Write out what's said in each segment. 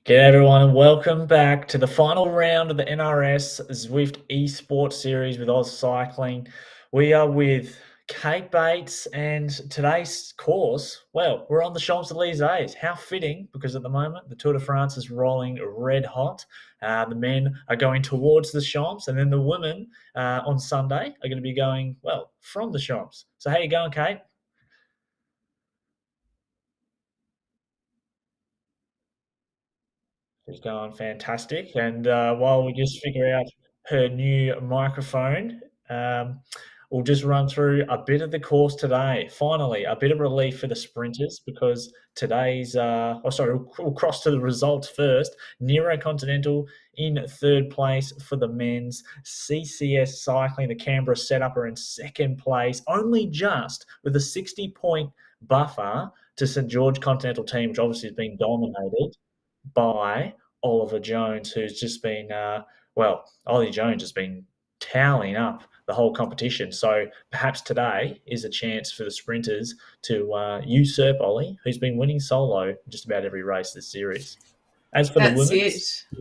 G'day everyone and welcome back to the final round of the NRS Zwift Esports series with AusCycling. We are with Kate Bates and today's course, well, we're on the Champs-Élysées. How fitting, because at the moment the Tour de France is rolling red hot. The men are going towards the Champs, and then the women on Sunday are going to be going, well, from the Champs. So how you going, Kate? She's going fantastic. And while we just figure out her new microphone, um, we'll just run through a bit of the course today. Finally, a bit of relief for the sprinters because we'll cross to the results first. Nero Continental in third place for the men's. CCS Cycling, the Canberra setup, are in second place, only just with a 60-point buffer to St George Continental team, which obviously has been dominated by Oliver Jones, who's just been, Ollie Jones has been toweling up the whole competition. So perhaps today is a chance for the sprinters to usurp Ollie, who's been winning solo just about every race this series. As for the That's women's, it.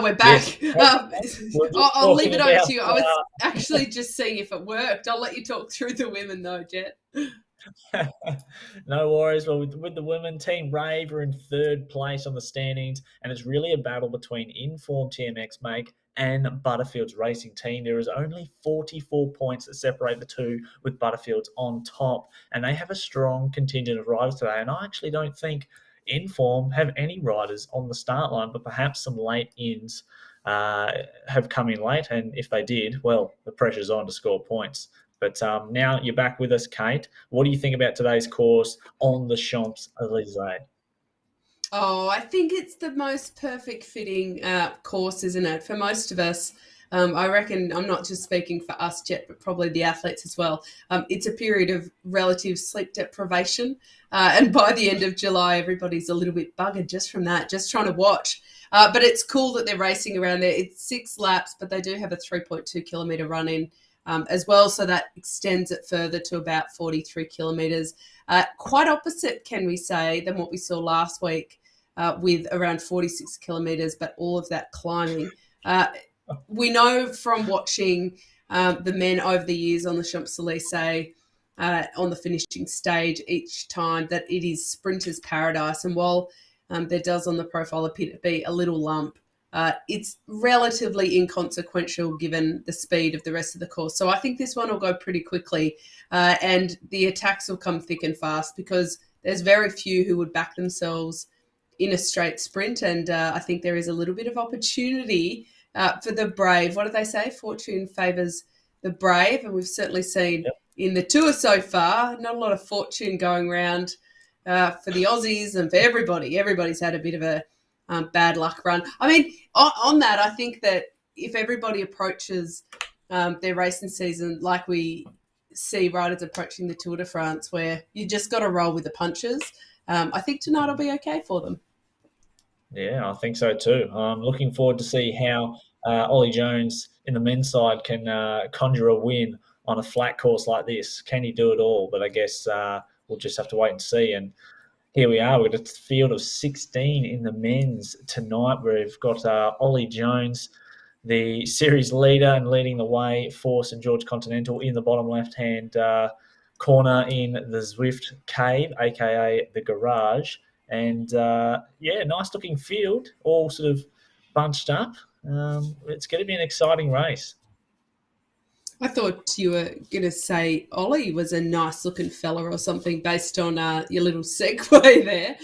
We're yes, back. we're just I'll leave talking it over about to you. I was actually just seeing if it worked. I'll let you talk through the women though, Jet. no worries. Well, with the women, Team Brave are in third place on the standings, and it's really a battle between Inform TMX Make and Butterfield's racing team. There is only 44 points that separate the two, with Butterfield's on top, and they have a strong contingent of riders today. And I actually don't think Inform have any riders on the start line, but perhaps some late ins have come in late, and if they did, well, the pressure's on to score points. But now you're back with us, Kate. What do you think about today's course on the Champs-Élysées? Oh, I think it's the most perfect fitting course, isn't it? For most of us, I reckon I'm not just speaking for us, Jet, but probably the athletes as well. It's a period of relative sleep deprivation. And by the end of July, everybody's a little bit buggered just from that, just trying to watch. But it's cool that they're racing around there. It's 6 laps, but they do have a 3.2 kilometre run in as well. So that extends it further to about 43 kilometres. Quite opposite, can we say, than what we saw last week with around 46 kilometres, but all of that climbing. We know from watching the men over the years on the Champs-Élysées on the finishing stage each time that it is sprinter's paradise. And while there does on the profile appear to be a little lump, it's relatively inconsequential given the speed of the rest of the course. So I think this one will go pretty quickly and the attacks will come thick and fast because there's very few who would back themselves in a straight sprint. And I think there is a little bit of opportunity for the brave. What do they say? Fortune favours the brave. And we've certainly seen in the tour so far, not a lot of fortune going around for the Aussies and for everybody. Everybody's had a bit of a bad luck run. I mean, on that, I think that if everybody approaches their racing season like we see riders approaching the Tour de France, where you just got to roll with the punches, I think tonight will be okay for them. Yeah, I think so too. I'm looking forward to see how Ollie Jones in the men's side can conjure a win on a flat course like this. Can he do it all? But I guess we'll just have to wait and see. And here we are. We've got a field of 16 in the men's tonight. We've got Ollie Jones, the series leader and leading the way for St George Continental in the bottom left-hand corner in the Zwift Cave, aka the garage. And nice-looking field, all sort of bunched up. It's going to be an exciting race. I thought you were going to say Ollie was a nice looking fella or something based on your little segue there.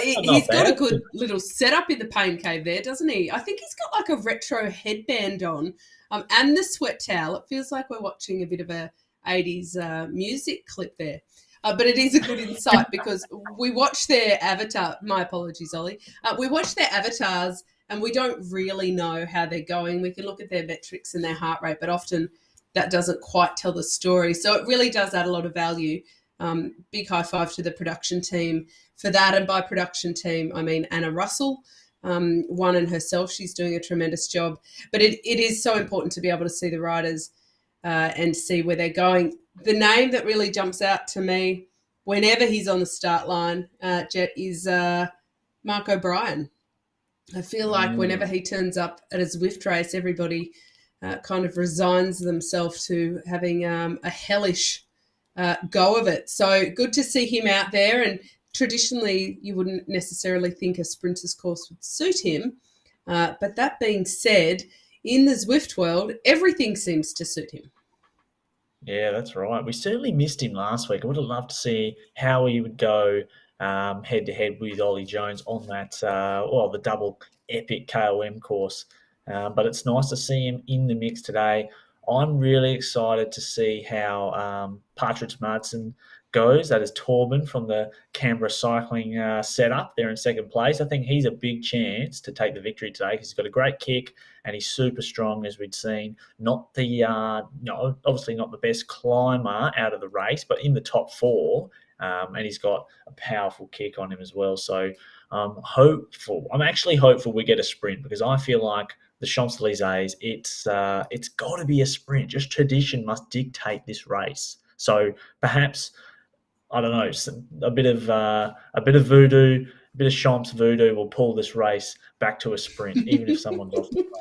He's got a good little setup in the pain cave there, doesn't he? I think he's got like a retro headband on and the sweat towel. It feels like we're watching a bit of a 80s music clip there. But it is a good insight because we watch their avatar. My apologies, Ollie. We watch their avatars and we don't really know how they're going. We can look at their metrics and their heart rate, but often that doesn't quite tell the story. So it really does add a lot of value. Big high five to the production team for that. And by production team, I mean Anna Russell, one and herself. She's doing a tremendous job. But it is so important to be able to see the riders and see where they're going. The name that really jumps out to me whenever he's on the start line, Jet, is Mark O'Brien. I feel like whenever he turns up at a Zwift race, everybody kind of resigns themselves to having a hellish go of it. So good to see him out there. And traditionally, you wouldn't necessarily think a sprinter's course would suit him. But that being said, in the Zwift world, everything seems to suit him. Yeah, that's right. We certainly missed him last week. I would have loved to see how he would go head to head with Ollie Jones on that, the double epic KOM course. But it's nice to see him in the mix today. I'm really excited to see how Partridge Madsen goes. That is Torben from the Canberra cycling setup there in second place. I think he's a big chance to take the victory today because he's got a great kick and he's super strong, as we'd seen. Not the, obviously not the best climber out of the race, but in the top four. And he's got a powerful kick on him as well. So I'm actually hopeful we get a sprint because I feel like the Champs-Élysées, it's got to be a sprint. Just tradition must dictate this race. So perhaps, I don't know, a bit of voodoo, a bit of Champs voodoo will pull this race back to a sprint, even if someone's off the front.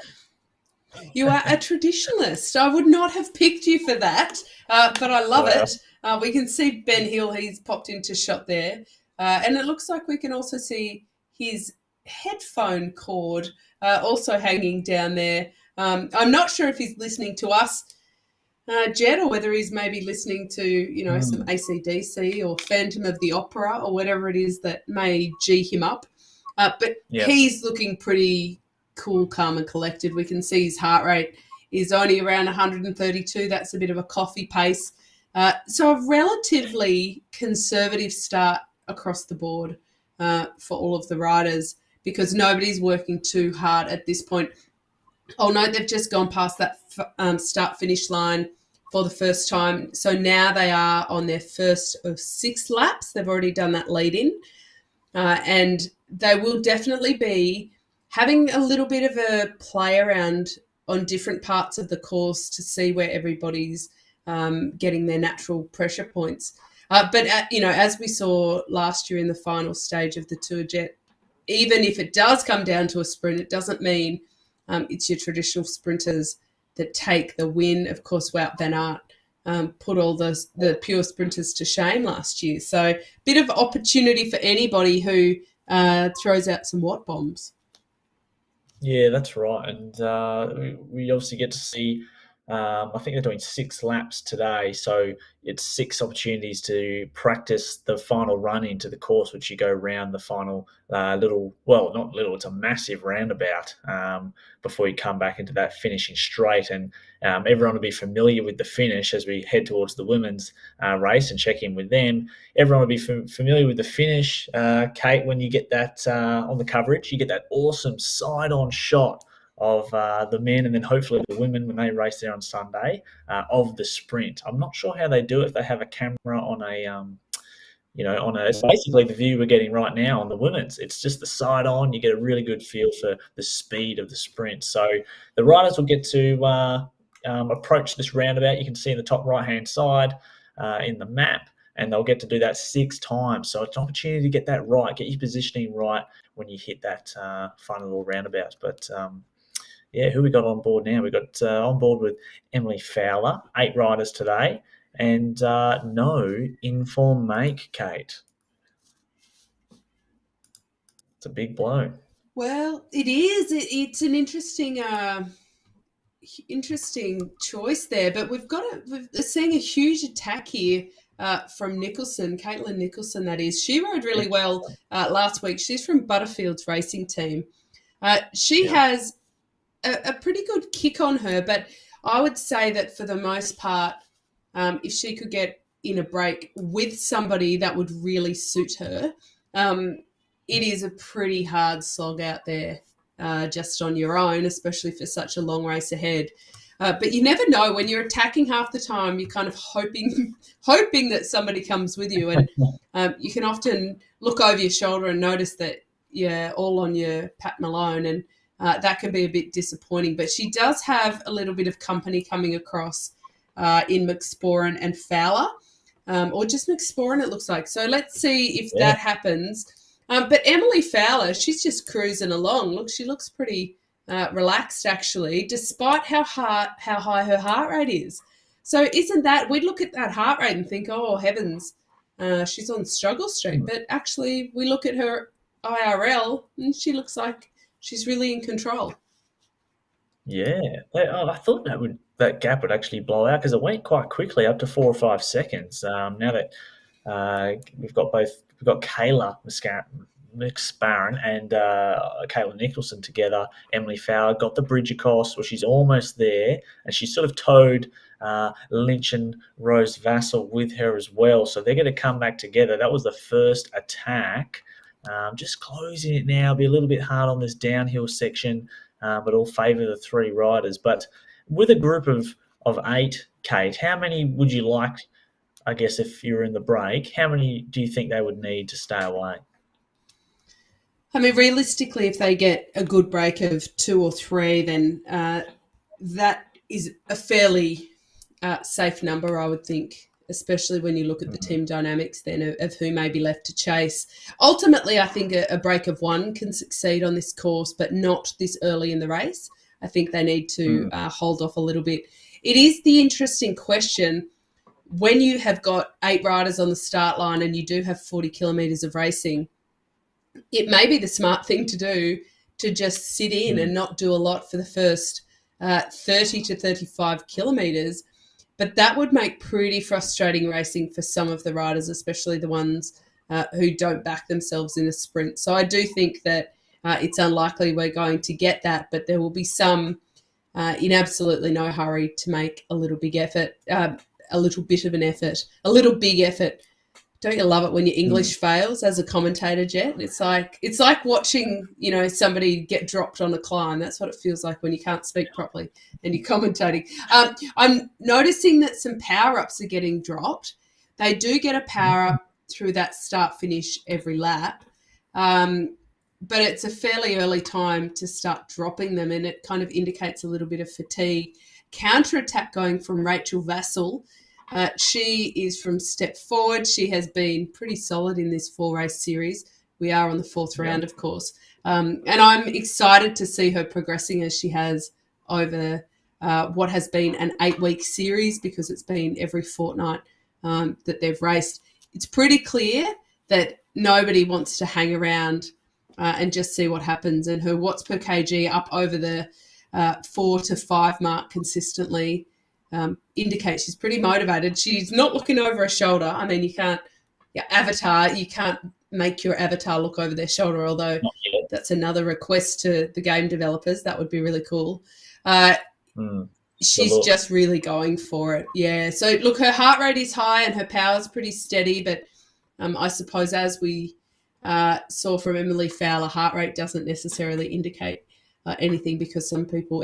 You are a traditionalist. I would not have picked you for that, but I love it. We can see Ben Hill, he's popped into shot there. And it looks like we can also see his headphone cord also hanging down there. I'm not sure if he's listening to us, Jed, or whether he's maybe listening to, some AC/DC or Phantom of the Opera or whatever it is that may G him up. But he's looking pretty cool, calm and collected. We can see his heart rate is only around 132. That's a bit of a coffee pace. So a relatively conservative start across the board for all of the riders because nobody's working too hard at this point. Oh, no, they've just gone past that start-finish line for the first time. So now they are on their first of 6 laps. They've already done that lead-in. And they will definitely be having a little bit of a play around on different parts of the course to see where everybody's getting their natural pressure points. But as we saw last year in the final stage of the Tour Jet, even if it does come down to a sprint, it doesn't mean it's your traditional sprinters that take the win. Of course, Wout van Aert put all the pure sprinters to shame last year. So bit of opportunity for anybody who throws out some watt bombs. Yeah, that's right. And we obviously get to see, I think they're doing 6 laps today. So it's 6 opportunities to practice the final run into the course, which you go around the final it's a massive roundabout before you come back into that finishing straight. And everyone will be familiar with the finish as we head towards the women's race and check in with them. Everyone will be familiar with the finish, Kate, when you get that on the coverage. You get that awesome side-on shot of the men and then hopefully the women when they race there on Sunday of the sprint. I'm not sure how they do it if they have a camera on it's basically the view we're getting right now on the women's. It's just the side on. You get a really good feel for the speed of the sprint. So the riders will get to approach this roundabout. You can see in the top right-hand side in the map, and they'll get to do that 6 times. So it's an opportunity to get that right, get your positioning right when you hit that final little roundabout. But who we got on board now? We got on board with Emily Fowler, 8 riders today, and no inform make, Kate. It's a big blow. Well, it is. It's an interesting choice there, but we're seeing a huge attack here from Nicholson, Caitlin Nicholson, that is. She rode really well last week. She's from Butterfield's racing team. She has a pretty good kick on her, but I would say that for the most part, if she could get in a break with somebody that would really suit her, it is a pretty hard slog out there just on your own, especially for such a long race ahead. But you never know. When you're attacking half the time, you're kind of hoping that somebody comes with you. And you can often look over your shoulder and notice that you're all on your Pat Malone, and that can be a bit disappointing. But she does have a little bit of company coming across in McSporan and Fowler, or just McSporan, it looks like. So let's see if that happens. But Emily Fowler, she's just cruising along. Look, she looks pretty relaxed actually, despite how high her heart rate is. So isn't that, we'd look at that heart rate and think, oh heavens, she's on struggle street. But actually, we look at her IRL and she looks like she's really in control. Yeah, I thought that gap would actually blow out because it went quite quickly, up to 4 or 5 seconds. Now that we've got Kayla McSparran and Kayla Nicholson together. Emily Fowler got the bridge across, well, she's almost there, and she sort of towed Lynch and Rose Vassell with her as well. So they're going to come back together. That was the first attack. Just closing it now, be a little bit hard on this downhill section, but all favour the three riders. But with a group of 8, Kate, how many would you like, I guess, if you were in the break, how many do you think they would need to stay away? I mean, realistically, if they get a good break of 2 or 3, then that is a fairly safe number, I would think, especially when you look at the team dynamics then of who may be left to chase. Ultimately, I think a break of 1 can succeed on this course, but not this early in the race. I think they need to hold off a little bit. It is the interesting question, when you have got 8 riders on the start line and you do have 40 kilometres of racing, it may be the smart thing to do to just sit in and not do a lot for the first 30 to 35 kilometres. But that would make pretty frustrating racing for some of the riders, especially the ones who don't back themselves in a sprint. So I do think that it's unlikely we're going to get that, but there will be some in absolutely no hurry to make a little big effort, a little bit of an effort, a little big effort. Don't you love it when your English fails as a commentator, Jet? It's like watching, somebody get dropped on a climb. That's what it feels like when you can't speak properly and you're commentating. I'm noticing that some power-ups are getting dropped. They do get a power-up through that start-finish every lap, but it's a fairly early time to start dropping them, and it kind of indicates a little bit of fatigue. Counter-attack going from Rachel Vassell. She is from Step Forward. She has been pretty solid in this 4-race series. We are on the 4th round, of course. And I'm excited to see her progressing as she has over what has been an 8-week series, because it's been every fortnight that they've raced. It's pretty clear that nobody wants to hang around and just see what happens. And her watts per kg up over the 4 to 5 mark consistently indicates she's pretty motivated. She's not looking over her shoulder. I mean, you can't make your avatar look over their shoulder, although that's another request to the game developers. That would be really cool. She's just really going for it. Yeah. So, look, her heart rate is high and her power is pretty steady, but I suppose, as we saw from Emily Fowler, heart rate doesn't necessarily indicate anything, because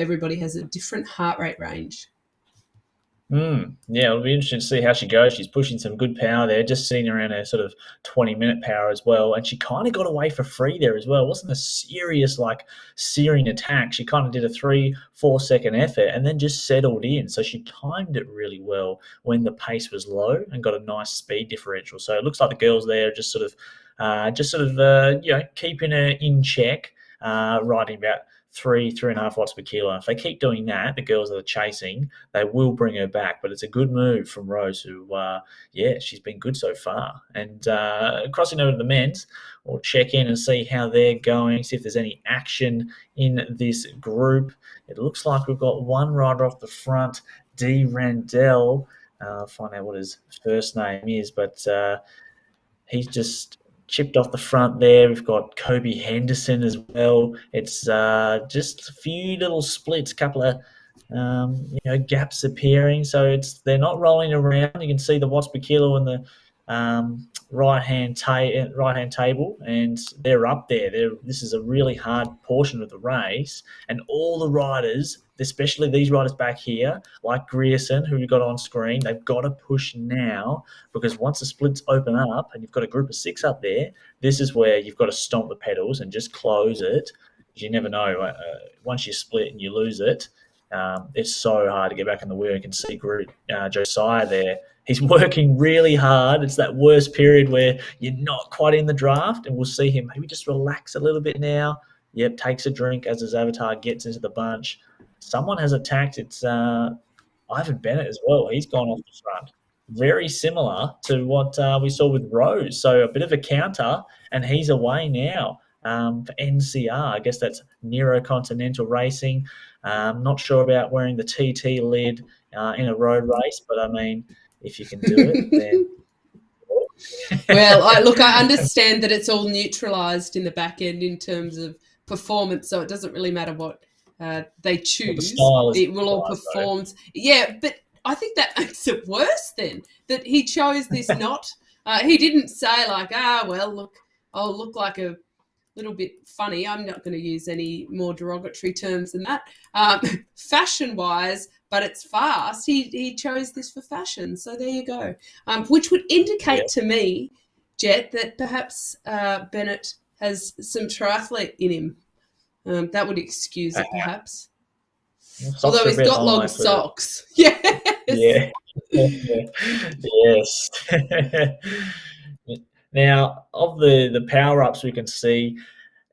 everybody has a different heart rate range. Yeah, it'll be interesting to see how she goes. She's pushing some good power there, just sitting around her sort of 20-minute power as well. And she kind of got away for free there as well. It wasn't a serious, searing attack. She kind of did a 3-4 second effort and then just settled in. So she timed it really well when the pace was low and got a nice speed differential. So it looks like the girls there are just sort of keeping her in check, riding about 3.5 watts per kilo. If they keep doing that, the girls that are chasing, they will bring her back. But it's a good move from Rose, who, she's been good so far. And crossing over to the men's, we'll check in and see how they're going, see if there's any action in this group. It looks like we've got one rider off the front, D. Randell. I'll find out what his first name is, but he's just chipped off the front there. We've got Kobe Henderson as well. It's just a few little splits, a couple of gaps appearing. So they're not rolling around. You can see the watts per kilo in the right-hand table, and they're up there. This is a really hard portion of the race, and all the riders, especially these riders back here, like Grierson, who we've got on screen, they've got to push now, because once the splits open up and you've got a group of 6 up there, this is where you've got to stomp the pedals and just close it. You never know. Once you split and you lose it, it's so hard to get back in the wheel. You can see Josiah there. He's working really hard. It's that worst period where you're not quite in the draft, and we'll see him maybe just relax a little bit now. Yep, takes a drink as his avatar gets into the bunch. Someone has attacked. It's Ivan Bennett as well. He's gone off the front. Very similar to what we saw with Rose. So a bit of a counter, and he's away now for NCR. I guess that's Nero Continental Racing. Not sure about wearing the TT lid in a road race, but I mean, if you can do it, then. Well, I understand that it's all neutralised in the back end in terms of performance, so it doesn't really matter what they choose. Well, it will all perform. Yeah, but I think that makes it worse then, that he chose this not. He didn't say like, well, look, I'll look like a little bit funny. I'm not going to use any more derogatory terms than that. Fashion-wise, but it's fast. He chose this for fashion. So there you go. Which would indicate to me, Jet, that perhaps Bennett has some triathlete in him. That would excuse it, perhaps. Although he's got long socks. Yes. Yeah. Yes. Now, of the power-ups we can see,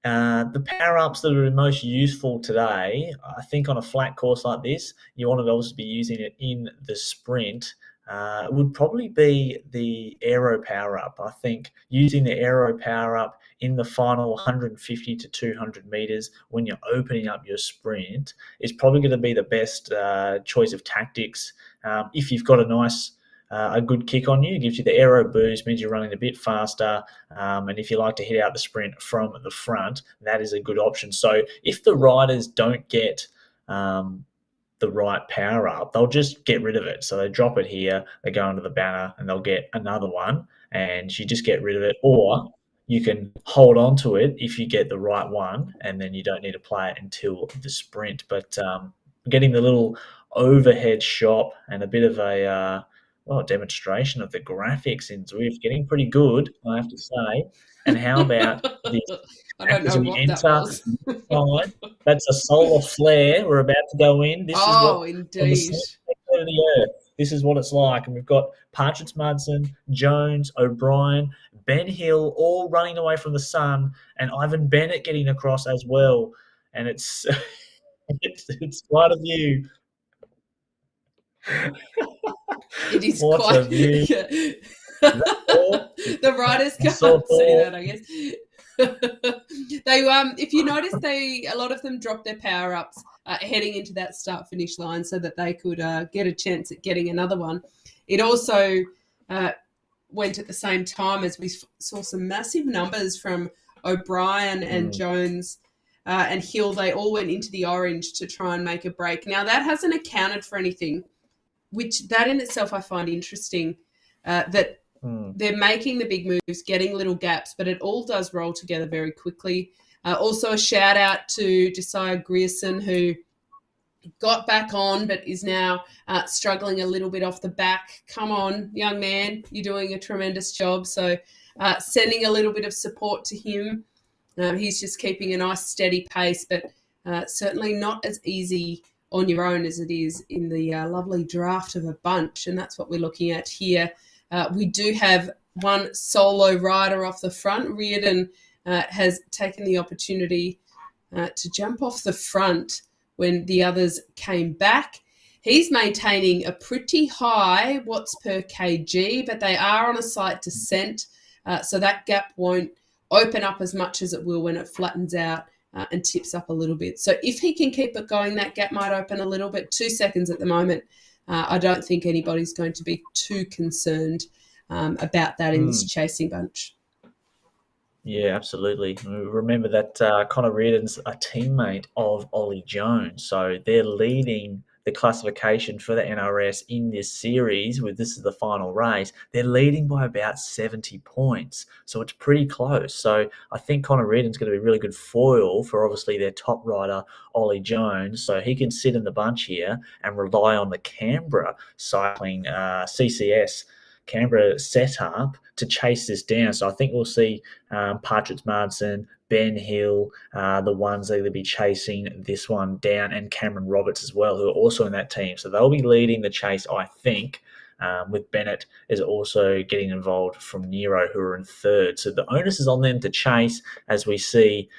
the power-ups that are most useful today, I think on a flat course like this, you want to also be using it in the sprint, would probably be the aero power-up. I think using the aero power-up in the final 150 to 200 meters when you're opening up your sprint is probably going to be the best choice of tactics. If you've got a good kick on you, it gives you the aero boost, means you're running a bit faster, and if you like to hit out the sprint from the front, that is a good option. So if the riders don't get the right power up, they'll just get rid of it. So they drop it here, they go under the banner, and they'll get another one, and you just get rid of it. Or you can hold on to it if you get the right one, and then you don't need to play it until the sprint. But getting the little overhead shot and a bit of a demonstration of the graphics in Zwift, getting pretty good, I have to say. And how about this? I don't know what that was. That's a solar flare. We're about to go in. This is what indeed. Of the earth. This is what it's like. And we've got Partridge Mudson, Jones, O'Brien, Ben Hill all running away from the sun, and Ivan Bennett getting across as well. And it's it's quite a view. It is quite a view. The riders can't see that, I guess. They if you notice, a lot of them dropped their power ups heading into that start finish line so that they could get a chance at getting another one. It also went at the same time as we saw some massive numbers from O'Brien and Jones and Hill. They all went into the orange to try and make a break. Now that hasn't accounted for anything, which that in itself I find interesting, that they're making the big moves, getting little gaps, but it all does roll together very quickly. Also a shout out to Josiah Grierson, who got back on but is now struggling a little bit off the back. Come on, young man, you're doing a tremendous job. So sending a little bit of support to him. He's just keeping a nice steady pace, but certainly not as easy on your own as it is in the lovely draft of a bunch, and that's what we're looking at here. We do have one solo rider off the front. Reardon has taken the opportunity to jump off the front when the others came back. He's maintaining a pretty high watts per kg, but they are on a slight descent, so that gap won't open up as much as it will when it flattens out and tips up a little bit. So if he can keep it going, that gap might open a little bit. 2 seconds at the moment. I don't think anybody's going to be too concerned about that in this chasing bunch. Yeah, absolutely. Remember that Connor Reardon's a teammate of Ollie Jones, so they're leading the classification for the NRS in this series. This is the final race. They're leading by about 70 points, so it's pretty close. So I think Connor Reardon's going to be a really good foil for obviously their top rider, Ollie Jones, so he can sit in the bunch here and rely on the Canberra cycling CCS Canberra setup to chase this down. So I think we'll see Partridge Mardson, Ben Hill, the ones that will be chasing this one down, and Cameron Roberts as well, who are also in that team. So they'll be leading the chase, I think. with Bennett is also getting involved from Nero, who are in third. So the onus is on them to chase, as we see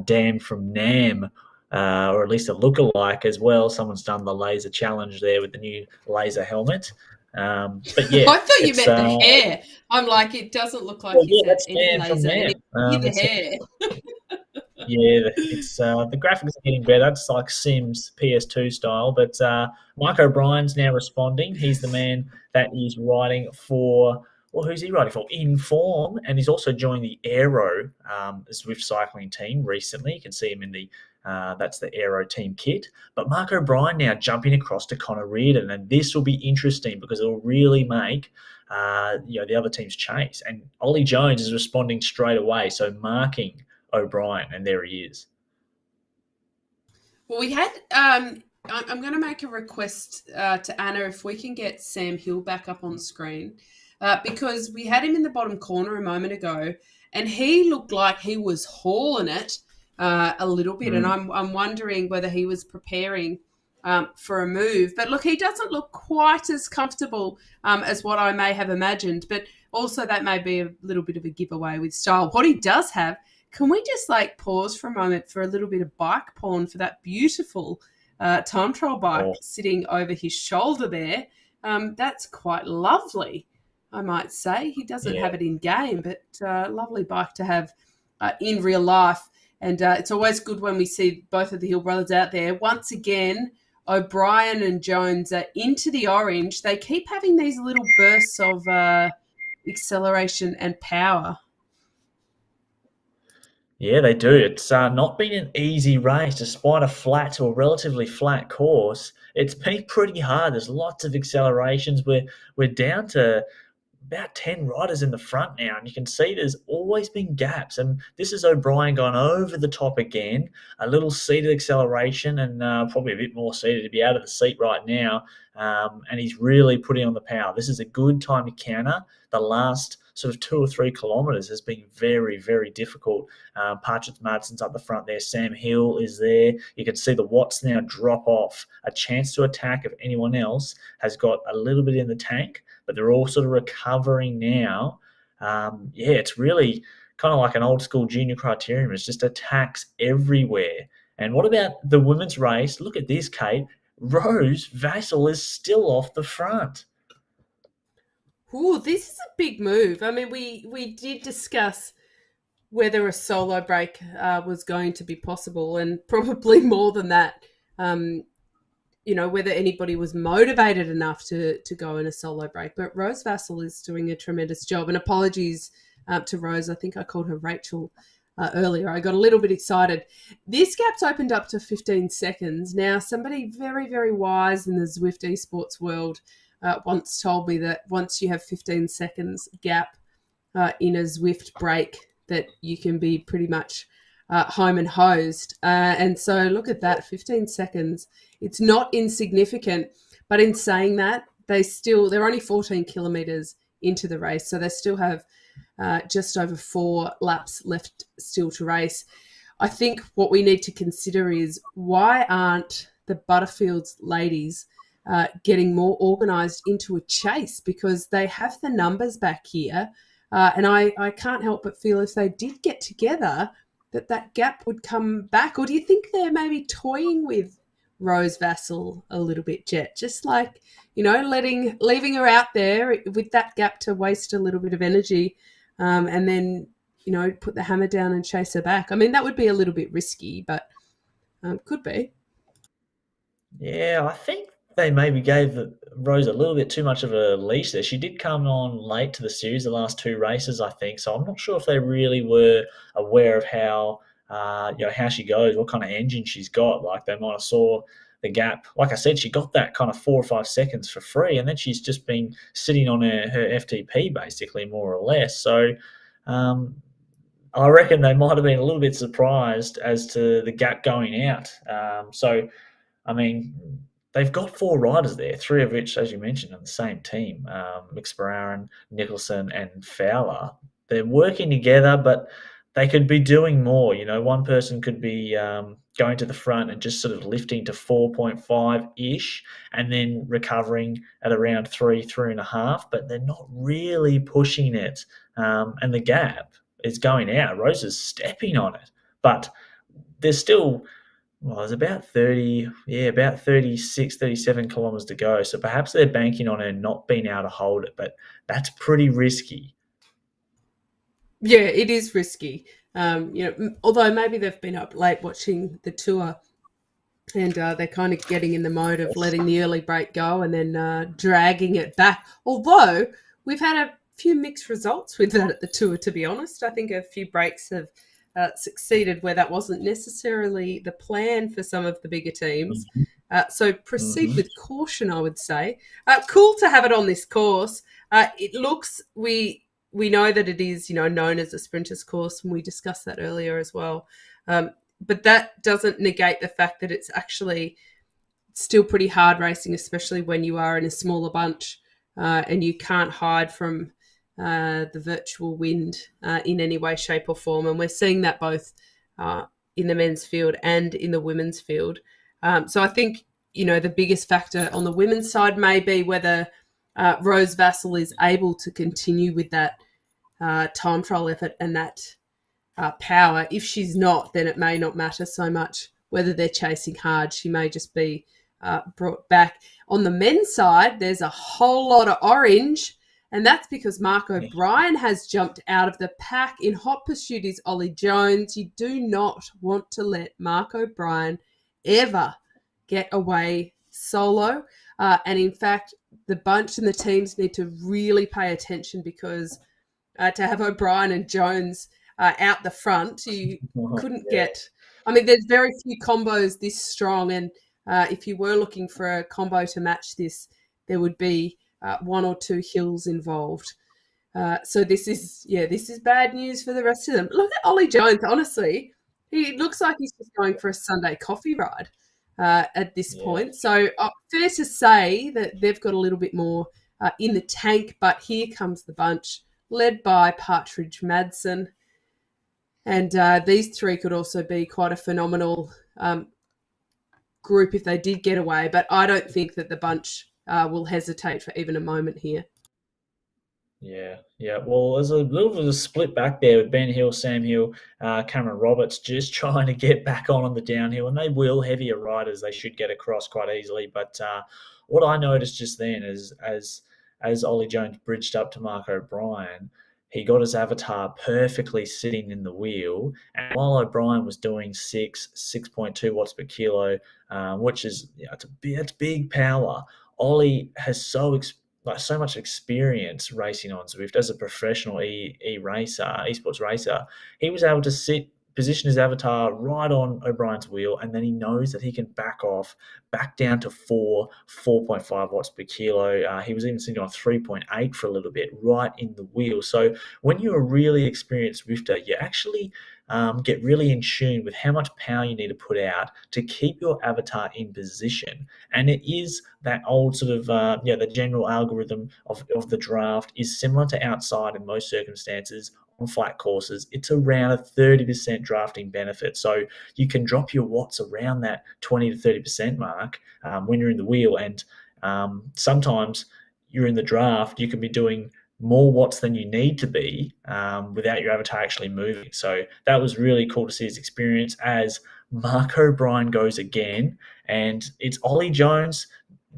Dan from Nam, or at least a lookalike as well. Someone's done the laser challenge there with the new laser helmet. But yeah, I thought you it's meant the hair. I'm like, it doesn't look like well, he's yeah, had that's any Dan from laser, and Nam. it's the hair. Yeah, it's the graphics are getting better. It's like Sims PS2 style. But Mike O'Brien's now responding. He's the man that is writing for. Well, who's he writing for? Inform, and he's also joined the Aero Zwift cycling team recently. You can see him in the that's the Aero team kit. But Mark O'Brien now jumping across to Connor Reardon, and this will be interesting because it will really make the other teams chase. And Ollie Jones is responding straight away, so marking O'Brien, and there he is. Well, we had. I'm going to make a request to Anna if we can get Sam Hill back up on screen, because we had him in the bottom corner a moment ago, and he looked like he was hauling it a little bit, and I'm wondering whether he was preparing for a move. But look, he doesn't look quite as comfortable as what I may have imagined, but also that may be a little bit of a giveaway with style. What he does have. Can we just pause for a moment for a little bit of bike porn for that beautiful time trial bike sitting over his shoulder there? That's quite lovely, I might say. He doesn't have it in game, but lovely bike to have in real life. And it's always good when we see both of the Hill brothers out there. Once again, O'Brien and Jones are into the orange. They keep having these little bursts of acceleration and power. Yeah, they do. It's not been an easy race, despite a flat or relatively flat course. It's been pretty hard. There's lots of accelerations. We're down to about 10 riders in the front now, and you can see there's always been gaps. And this is O'Brien going over the top again, a little seated acceleration, and probably a bit more seated to be out of the seat right now. And he's really putting on the power. This is a good time to counter. The last sort of 2 or 3 kilometres has been very, very difficult. Partridge Madsen's up the front there. Sam Hill is there. You can see the Watts now drop off. A chance to attack if anyone else has got a little bit in the tank, but they're all sort of recovering now. It's really kind of like an old school junior criterium. It's just attacks everywhere. And what about the women's race? Look at this, Kate. Rose Vassell is still off the front. Ooh, this is a big move. I mean, we did discuss whether a solo break was going to be possible, and probably more than that, whether anybody was motivated enough to go in a solo break. But Rose Vassell is doing a tremendous job, and apologies to Rose. I think I called her Rachel earlier. I got a little bit excited. This gap's opened up to 15 seconds. Now, somebody very, very wise in the Zwift Esports world once told me that once you have 15 seconds gap in a Zwift break, that you can be pretty much home and hosed. And so look at that, 15 seconds. It's not insignificant, but in saying that, they're only 14 kilometres into the race, so they still have just over 4 laps left still to race. I think what we need to consider is, why aren't the Butterfields ladies getting more organised into a chase? Because they have the numbers back here, and I can't help but feel if they did get together, that gap would come back. Or do you think they're maybe toying with Rose Vassell a little bit, Jet? Just leaving her out there with that gap to waste a little bit of energy, and then put the hammer down and chase her back. I mean, that would be a little bit risky, but could be. Yeah, I think they maybe gave Rose a little bit too much of a leash there. She did come on late to the series, the last 2 races, I think. So I'm not sure if they really were aware of how she goes, what kind of engine she's got. Like, they might have saw the gap. Like I said, she got that kind of 4 or 5 seconds for free, and then she's just been sitting on her FTP basically, more or less. So I reckon they might have been a little bit surprised as to the gap going out. I mean, they've got 4 riders there, 3 of which, as you mentioned, are the same team, McSparran, Nicholson and Fowler. They're working together, but they could be doing more. One person could be going to the front and just sort of lifting to 4.5 ish, and then recovering at around 3.5, but they're not really pushing it. And the gap is going out. Rose is stepping on it, but there's still, well, there's about 30, yeah, about 36, 37 kilometers to go. So perhaps they're banking on her not being able to hold it, but that's pretty risky. Yeah, it is risky. Although maybe they've been up late watching the tour, and they're kind of getting in the mode of Yes. letting the early break go and then dragging it back. Although we've had a few mixed results with that at the tour, to be honest. I think a few breaks have succeeded where that wasn't necessarily the plan for some of the bigger teams. Mhm. So proceed Mhm. with caution, I would say. Cool to have it on this course. It looks, we know that it is, known as a sprinters course, and we discussed that earlier as well. But that doesn't negate the fact that it's actually still pretty hard racing, especially when you are in a smaller bunch and you can't hide from the virtual wind in any way, shape, or form. And we're seeing that both in the men's field and in the women's field. So I think, the biggest factor on the women's side may be whether Rose Vassell is able to continue with that time trial effort and that power. If she's not, then it may not matter so much whether they're chasing hard. She may just be brought back. On the men's side, there's a whole lot of orange, and that's because Mark Yeah. O'Brien has jumped out of the pack. In hot pursuit is Ollie Jones. You do not want to let Mark O'Brien ever get away solo. And in fact, the bunch and the teams need to really pay attention, because to have O'Brien and Jones out the front, you couldn't Yeah. get. I mean, there's very few combos this strong, and if you were looking for a combo to match this, there would be one or two hills involved. So this is bad news for the rest of them. Look at Ollie Jones. Honestly, he looks like he's just going for a Sunday coffee ride at this Yeah. point. So fair to say that they've got a little bit more in the tank. But here comes the bunch, led by Partridge Madsen. And these three could also be quite a phenomenal group if they did get away. But I don't think that the bunch will hesitate for even a moment here. Yeah, yeah. Well, there's a little bit of a split back there with Ben Hill, Sam Hill, Cameron Roberts just trying to get back on the downhill, and they will. Heavier riders, they should get across quite easily. But what I noticed just then is as Ollie Jones bridged up to Mark O'Brien, he got his avatar perfectly sitting in the wheel, and while O'Brien was doing 6.2 watts per kilo, which is, it's big power. Ollie has so much experience racing on Zwift as a professional esports racer. He was able to position his avatar right on O'Brien's wheel, and then he knows that he can back down to 4.5 watts per kilo. He was even sitting on 3.8 for a little bit, right in the wheel. So when you're a really experienced Zwifter, you actually get really in tune with how much power you need to put out to keep your avatar in position. And it is that old sort of, the general algorithm of the draft is similar to outside in most circumstances. On flat courses, it's around a 30% drafting benefit. So you can drop your watts around that 20 to 30% mark when you're in the wheel. And sometimes you're in the draft, you can be doing more watts than you need to be without your avatar actually moving. So that was really cool to see his experience as Mark O'Brien goes again. And it's Ollie Jones,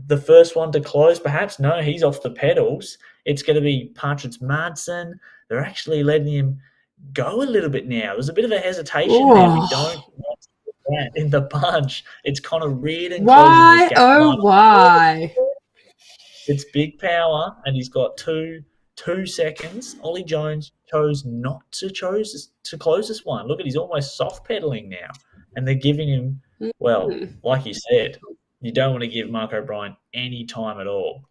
the first one to close, perhaps. No, he's off the pedals. It's going to be Partridge Madsen. They're actually letting him go a little bit now. There's a bit of a hesitation there. We don't want to put that in the bunch. It's kind of reared and closing this Why? gap. Oh, why? It's big power, and he's got 2 seconds. Ollie Jones chose not to close this one. Look at, he's almost soft pedaling now, and they're giving him, well, like you said, you don't want to give Mark O'Brien any time at all.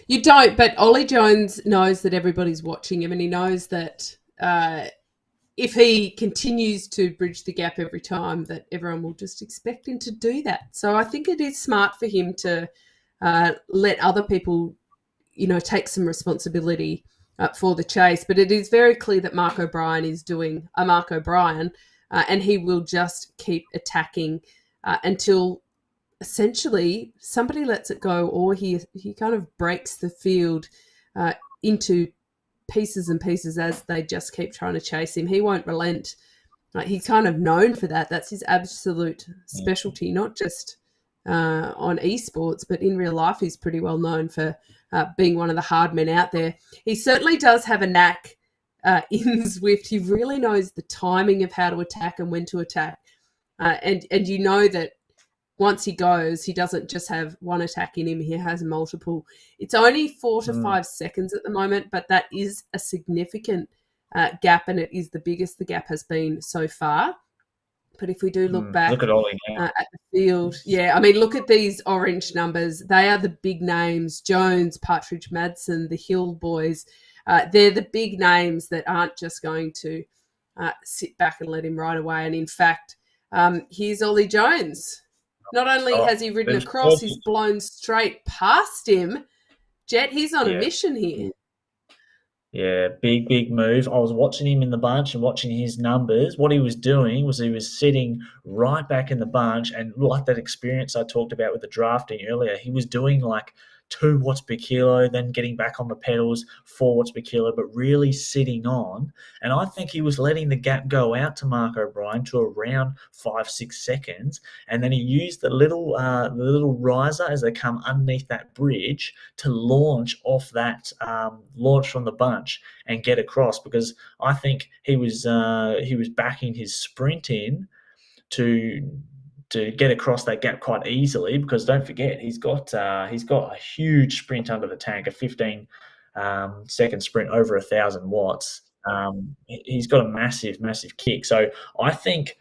You don't, but Ollie Jones knows that everybody's watching him, and he knows that if he continues to bridge the gap every time, that everyone will just expect him to do that. So I think it is smart for him to let other people, take some responsibility for the chase. But it is very clear that Mark O'Brien is doing a Mark O'Brien, and he will just keep attacking until essentially somebody lets it go, or he kind of breaks the field into pieces and pieces as they just keep trying to chase him. He won't relent. He's kind of known for that. That's his absolute specialty, not just on esports, but in real life he's pretty well known for being one of the hard men out there. He certainly does have a knack in Zwift. He really knows the timing of how to attack and when to attack. And you know that once he goes, he doesn't just have one attack in him, he has multiple. It's only 4 to 5 seconds at the moment, but that is a significant gap, and it is the biggest the gap has been so far. But if we do look back look at Ollie now. At the field, look at these orange numbers. They are the big names: Jones, Partridge, Madsen, the Hill boys. They're the big names that aren't just going to sit back and let him ride away. And in fact, here's Ollie Jones. Not only has he ridden across, he's blown straight past him. Jet, he's on a mission here. Yeah, big move. I was watching him in the bunch and watching his numbers. What he was doing was he was sitting right back in the bunch, and like that experience I talked about with the drafting earlier, he was doing like 2 watts per kilo, then getting back on the pedals, 4 watts per kilo, but really sitting on. And I think he was letting the gap go out to Mark O'Brien to around 5-6 seconds. And then he used the little riser as they come underneath that bridge to launch off that, launch from the bunch and get across, because I think he was backing his sprint in to get across that gap quite easily, because don't forget he's got a huge sprint under the tank, a 15 second sprint over 1,000 watts. He's got a massive kick. So I think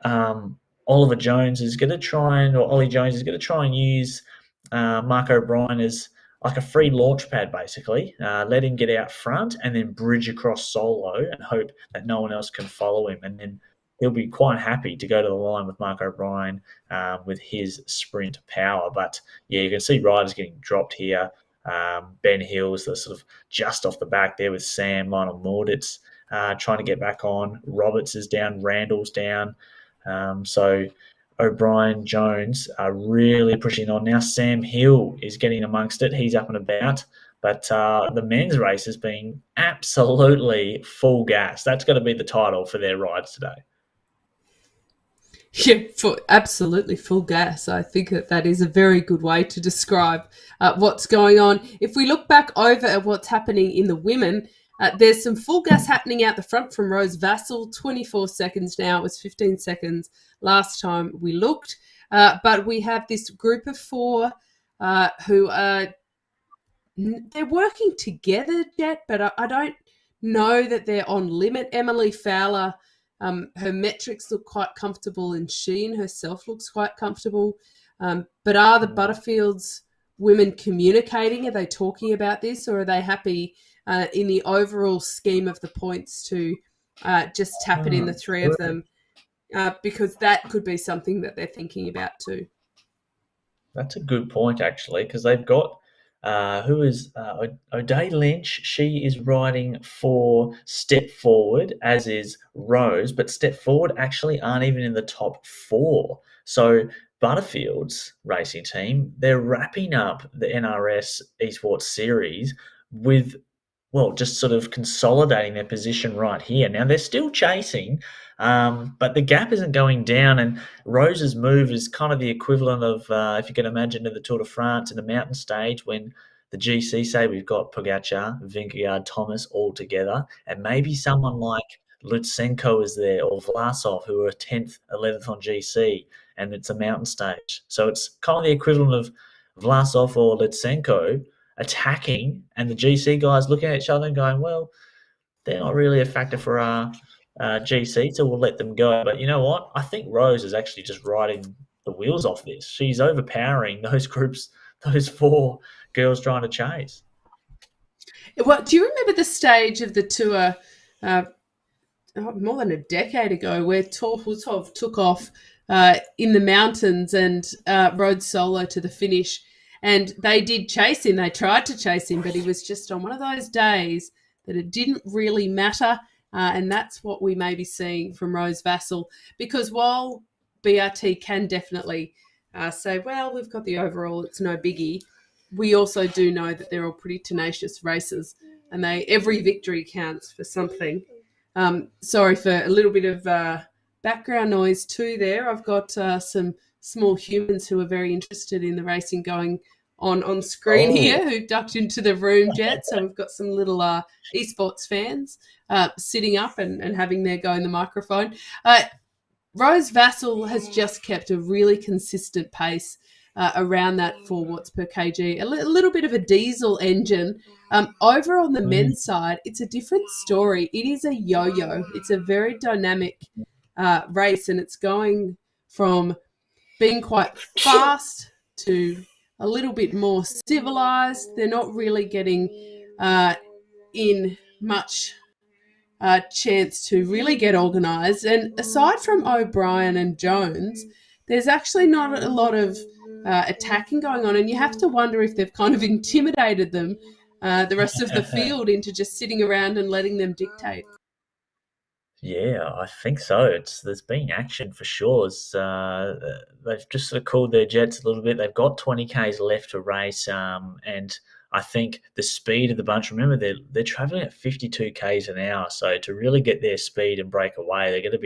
Ollie Jones is going to try and use Mark O'Brien as like a free launch pad, basically. Let him get out front and then bridge across solo and hope that no one else can follow him, and then he'll be quite happy to go to the line with Mark O'Brien with his sprint power. But, you can see riders getting dropped here. Ben Hill's sort of just off the back there with Sam. Lionel Maudit's trying to get back on. Roberts is down. Randall's down. So O'Brien, Jones are really pushing on now. Sam Hill is getting amongst it. He's up and about. But the men's race has been absolutely full gas. That's going to be the title for their rides today. Yeah, absolutely full gas. I think that is a very good way to describe what's going on. If we look back over at what's happening in the women, there's some full gas happening out the front from Rose Vassell, 24 seconds now. It was 15 seconds last time we looked. But we have this group of 4 who are they're working together, Jet, but I don't know that they're on limit. Emily Fowler, her metrics look quite comfortable, and she and herself looks quite comfortable. But are the Butterfields women communicating? Are they talking about this, or are they happy in the overall scheme of the points to just tap it in, the 3 of them? Because that could be something that they're thinking about too. That's a good point, actually, because they've got who is O'Day Lynch. She is riding for Step Forward, as is Rose, but Step Forward actually aren't even in the top 4. So Butterfield's racing team, they're wrapping up the NRS Esports series with, just sort of consolidating their position right here. Now, they're still chasing, but the gap isn't going down, and Rose's move is kind of the equivalent of, if you can imagine, in the Tour de France in the mountain stage when the GC say we've got Pogacar, Vingegaard, Thomas all together, and maybe someone like Lutsenko is there, or Vlasov, who are 10th, 11th on GC, and it's a mountain stage. So it's kind of the equivalent of Vlasov or Lutsenko attacking, and the GC guys looking at each other and going, well, they're not really a factor for our GC, so we'll let them go. But you know what? I think Rose is actually just riding the wheels off this. She's overpowering those groups, those 4 girls trying to chase. Well, do you remember the stage of the tour more than a decade ago where Torhutov took off in the mountains and rode solo to the finish? And they did chase him. They tried to chase him, but he was just on one of those days that it didn't really matter. And that's what we may be seeing from Rose Vassell, because while BRT can definitely say, well, we've got the overall, it's no biggie, we also do know that they're all pretty tenacious races, and every victory counts for something. Sorry for a little bit of background noise too there. I've got some small humans who are very interested in the racing going on screen here, who ducked into the room, Jet. So we've got some little esports fans sitting up and having their go in the microphone. Rose Vassell has just kept a really consistent pace around that 4 watts per kg, a little bit of a diesel engine. Over on the men's side, it's a different story. It is a yo-yo. It's a very dynamic race, and it's going from being quite fast to a little bit more civilized. They're not really getting in much chance to really get organised. And aside from O'Brien and Jones, there's actually not a lot of attacking going on, and you have to wonder if they've kind of intimidated them, the rest of the field, into just sitting around and letting them dictate. Yeah, I think so. There's been action for sure. They've just sort of cooled their jets a little bit. They've got 20 k's left to race, and I think the speed of the bunch. Remember, they're traveling at 52 k's an hour. So to really get their speed and break away, they're going to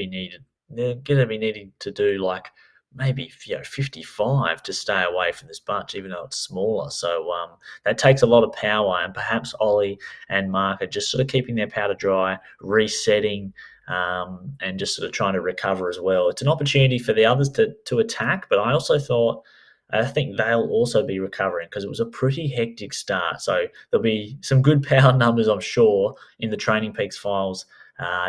be needing to do like maybe 55 to stay away from this bunch, even though it's smaller. So that takes a lot of power, and perhaps Ollie and Mark are just sort of keeping their powder dry, resetting, and just sort of trying to recover as well. It's an opportunity for the others to attack, but I think they'll also be recovering, because it was a pretty hectic start. So there'll be some good power numbers, I'm sure, in the Training Peaks files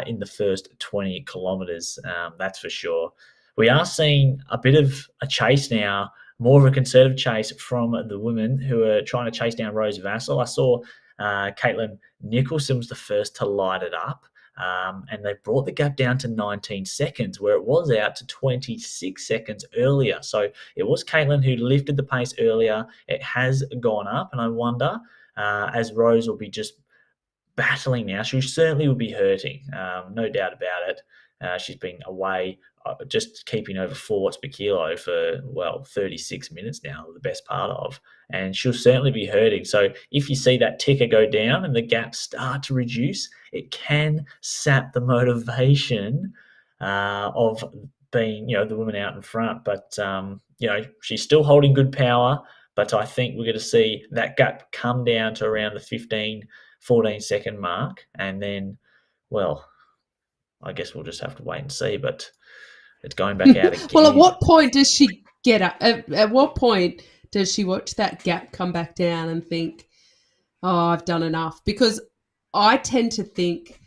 in the first 20 kilometres. That's for sure. We are seeing a bit of a chase now, more of a conservative chase from the women who are trying to chase down Rose Vassell. I saw Caitlin Nicholson was the first to light it up, and they brought the gap down to 19 seconds, where it was out to 26 seconds earlier. So it was Caitlin who lifted the pace earlier. It has gone up, and I wonder, as Rose will be just battling now, she certainly will be hurting, no doubt about it. She's been away, just keeping over 4 watts per kilo for, 36 minutes now, the best part of, and she'll certainly be hurting. So if you see that ticker go down and the gaps start to reduce, it can sap the motivation of being, the woman out in front. But, she's still holding good power, but I think we're going to see that gap come down to around the 14 second mark, and then, I guess we'll just have to wait and see, but it's going back out again. Well, at what point does she get up? At what point does she watch that gap come back down and think, oh, I've done enough? Because I tend to think,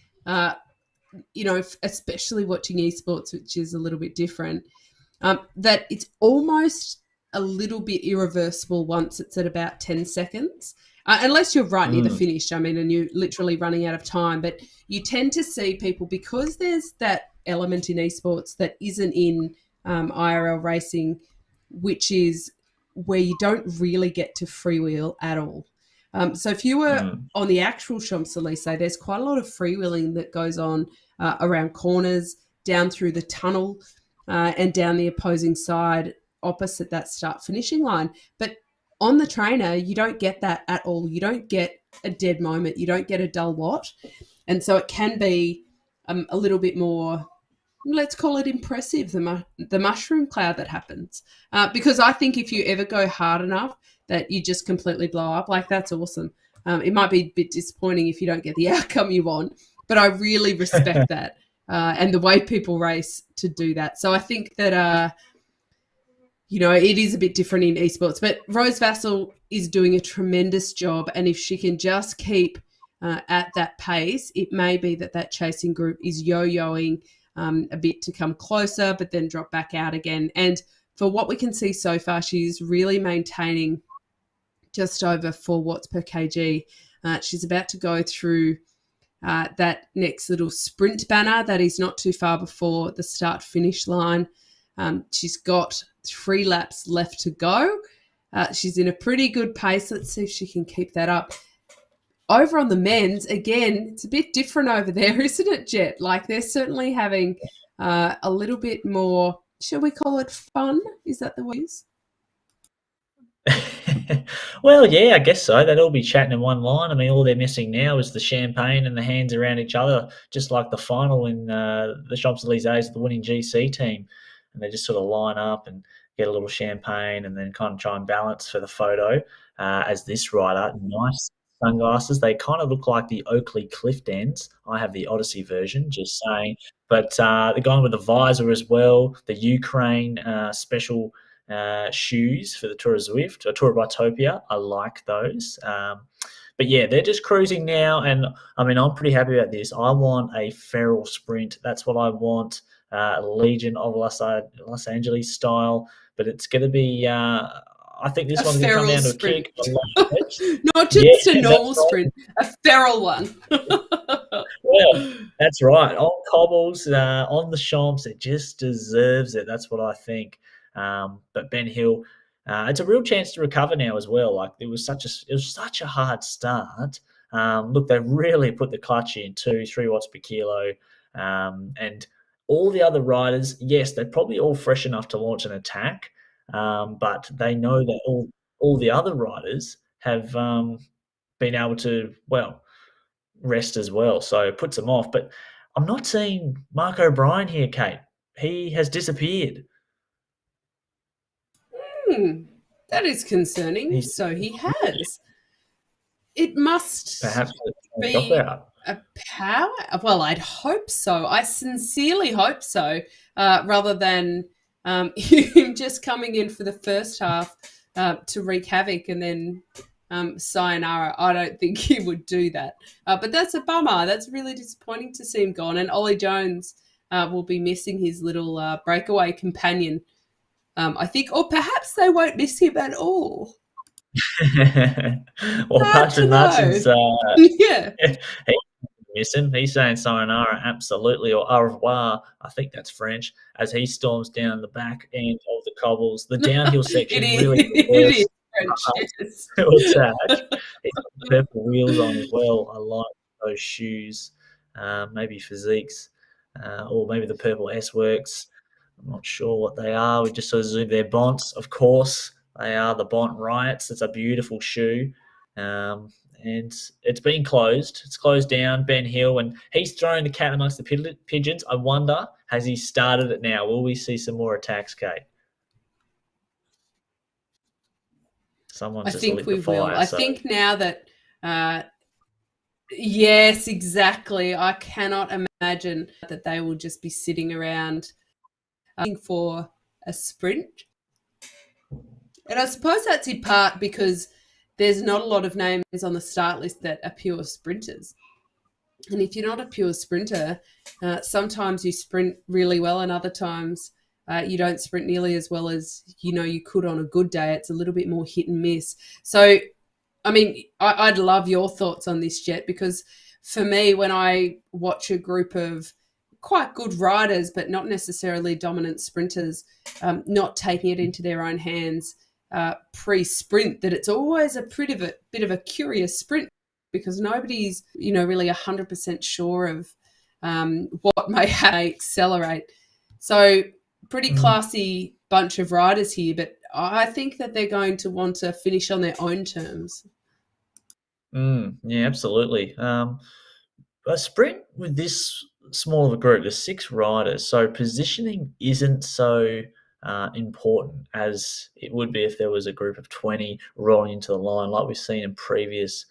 especially watching esports, which is a little bit different, that it's almost a little bit irreversible once it's at about 10 seconds. Unless you're right near the finish, and you're literally running out of time. But you tend to see people, because there's that element in esports that isn't in IRL racing, which is where you don't really get to freewheel at all. So if you were on the actual Champs-Élysées, there's quite a lot of freewheeling that goes on around corners, down through the tunnel, and down the opposing side opposite that start-finishing line. But on the trainer, you don't get that at all. You don't get a dead moment. You don't get a dull watch. And so it can be a little bit more, let's call it impressive, the mushroom cloud that happens. Because I think if you ever go hard enough that you just completely blow up, that's awesome. It might be a bit disappointing if you don't get the outcome you want, but I really respect that and the way people race to do that. So I think that it is a bit different in esports, but Rose Vassell is doing a tremendous job. And if she can just keep at that pace, it may be that chasing group is yo-yoing a bit to come closer, but then drop back out again. And for what we can see so far, she's really maintaining just over 4 watts per kg. She's about to go through that next little sprint banner that is not too far before the start-finish line. She's got 3 laps left to go. She's in a pretty good pace. Let's see if she can keep that up. over on the men's, again, it's a bit different over there, isn't it, Jet? Like they're certainly having a little bit more, shall we call it fun? Is that the word? Well, yeah, I guess so. They'd all be chatting in one line. I mean, all they're missing now is the champagne and the hands around each other, just like the final in the Champs-Élysées, the winning GC team. And they just sort of line up and get a little champagne and then kind of try and balance for the photo. As this rider, nice sunglasses. They kind of look like the Oakley Clifton's. I have the Odyssey version, just saying. But they're going with the visor as well, the Ukraine special shoes for the Tour of Zwift or Tour of Bitopia. I like those. But yeah, they're just cruising now, and I mean, I'm pretty happy about this. I want a feral sprint. That's what I want. Legion of Los Angeles style, but it's going to be. I think this one's going to come down to a kick. Not just a normal sprint, a feral one. Well, that's right. On cobbles, on the Champs, it just deserves it. That's what I think. But Ben Hill, it's a real chance to recover now as well. Like it was such a hard start. Look, they really put the clutch in 3 watts per kilo, and all the other riders, yes, they're probably all fresh enough to launch an attack, but they know that all the other riders have been able to rest as well. So it puts them off. But I'm not seeing Mark O'Brien here, Kate. He has disappeared. That is concerning. He has. It must perhaps be a power. Well, I'd hope so. I sincerely hope so. Rather than him just coming in for the first half to wreak havoc and then sayonara. I don't think he would do that. But that's a bummer. That's really disappointing to see him gone. And Ollie Jones will be missing his little breakaway companion. I think, or perhaps they won't miss him at all. Well, Patrick Martin's, yeah, he miss him. He's saying sayonara, absolutely, or au revoir. I think that's French. As he storms down the back end of the cobbles, the downhill section really it is French. Yes. Attack. He's got purple wheels on as well. I like those shoes. Maybe Physiques, or maybe the purple S Works. I'm not sure what they are. We just sort of zoomed their Bonts, of course. They are the Bont Riots. It's a beautiful shoe. And it's been closed. It's closed down, Ben Hill, and he's thrown the cat amongst the pigeons. I wonder, has he started it now? Will we see some more attacks, Kate? Someone's just lit the fire. I think now that yes, exactly. I cannot imagine that they will just be sitting around for a sprint. And I suppose that's in part because there's not a lot of names on the start list that are pure sprinters. And if you're not a pure sprinter, sometimes you sprint really well and other times you don't sprint nearly as well as you could on a good day. It's a little bit more hit and miss. So, I mean, I'd love your thoughts on this, Jet, because for me, when I watch a group of quite good riders, but not necessarily dominant sprinters, not taking it into their own hands pre-sprint, that it's always a bit of a curious sprint because nobody's, really 100% sure of what may accelerate. So pretty classy bunch of riders here, but I think that they're going to want to finish on their own terms. Yeah, absolutely. A sprint with this small of a group, there's 6 riders, so positioning isn't so important as it would be if there was a group of 20 rolling into the line like we've seen in previous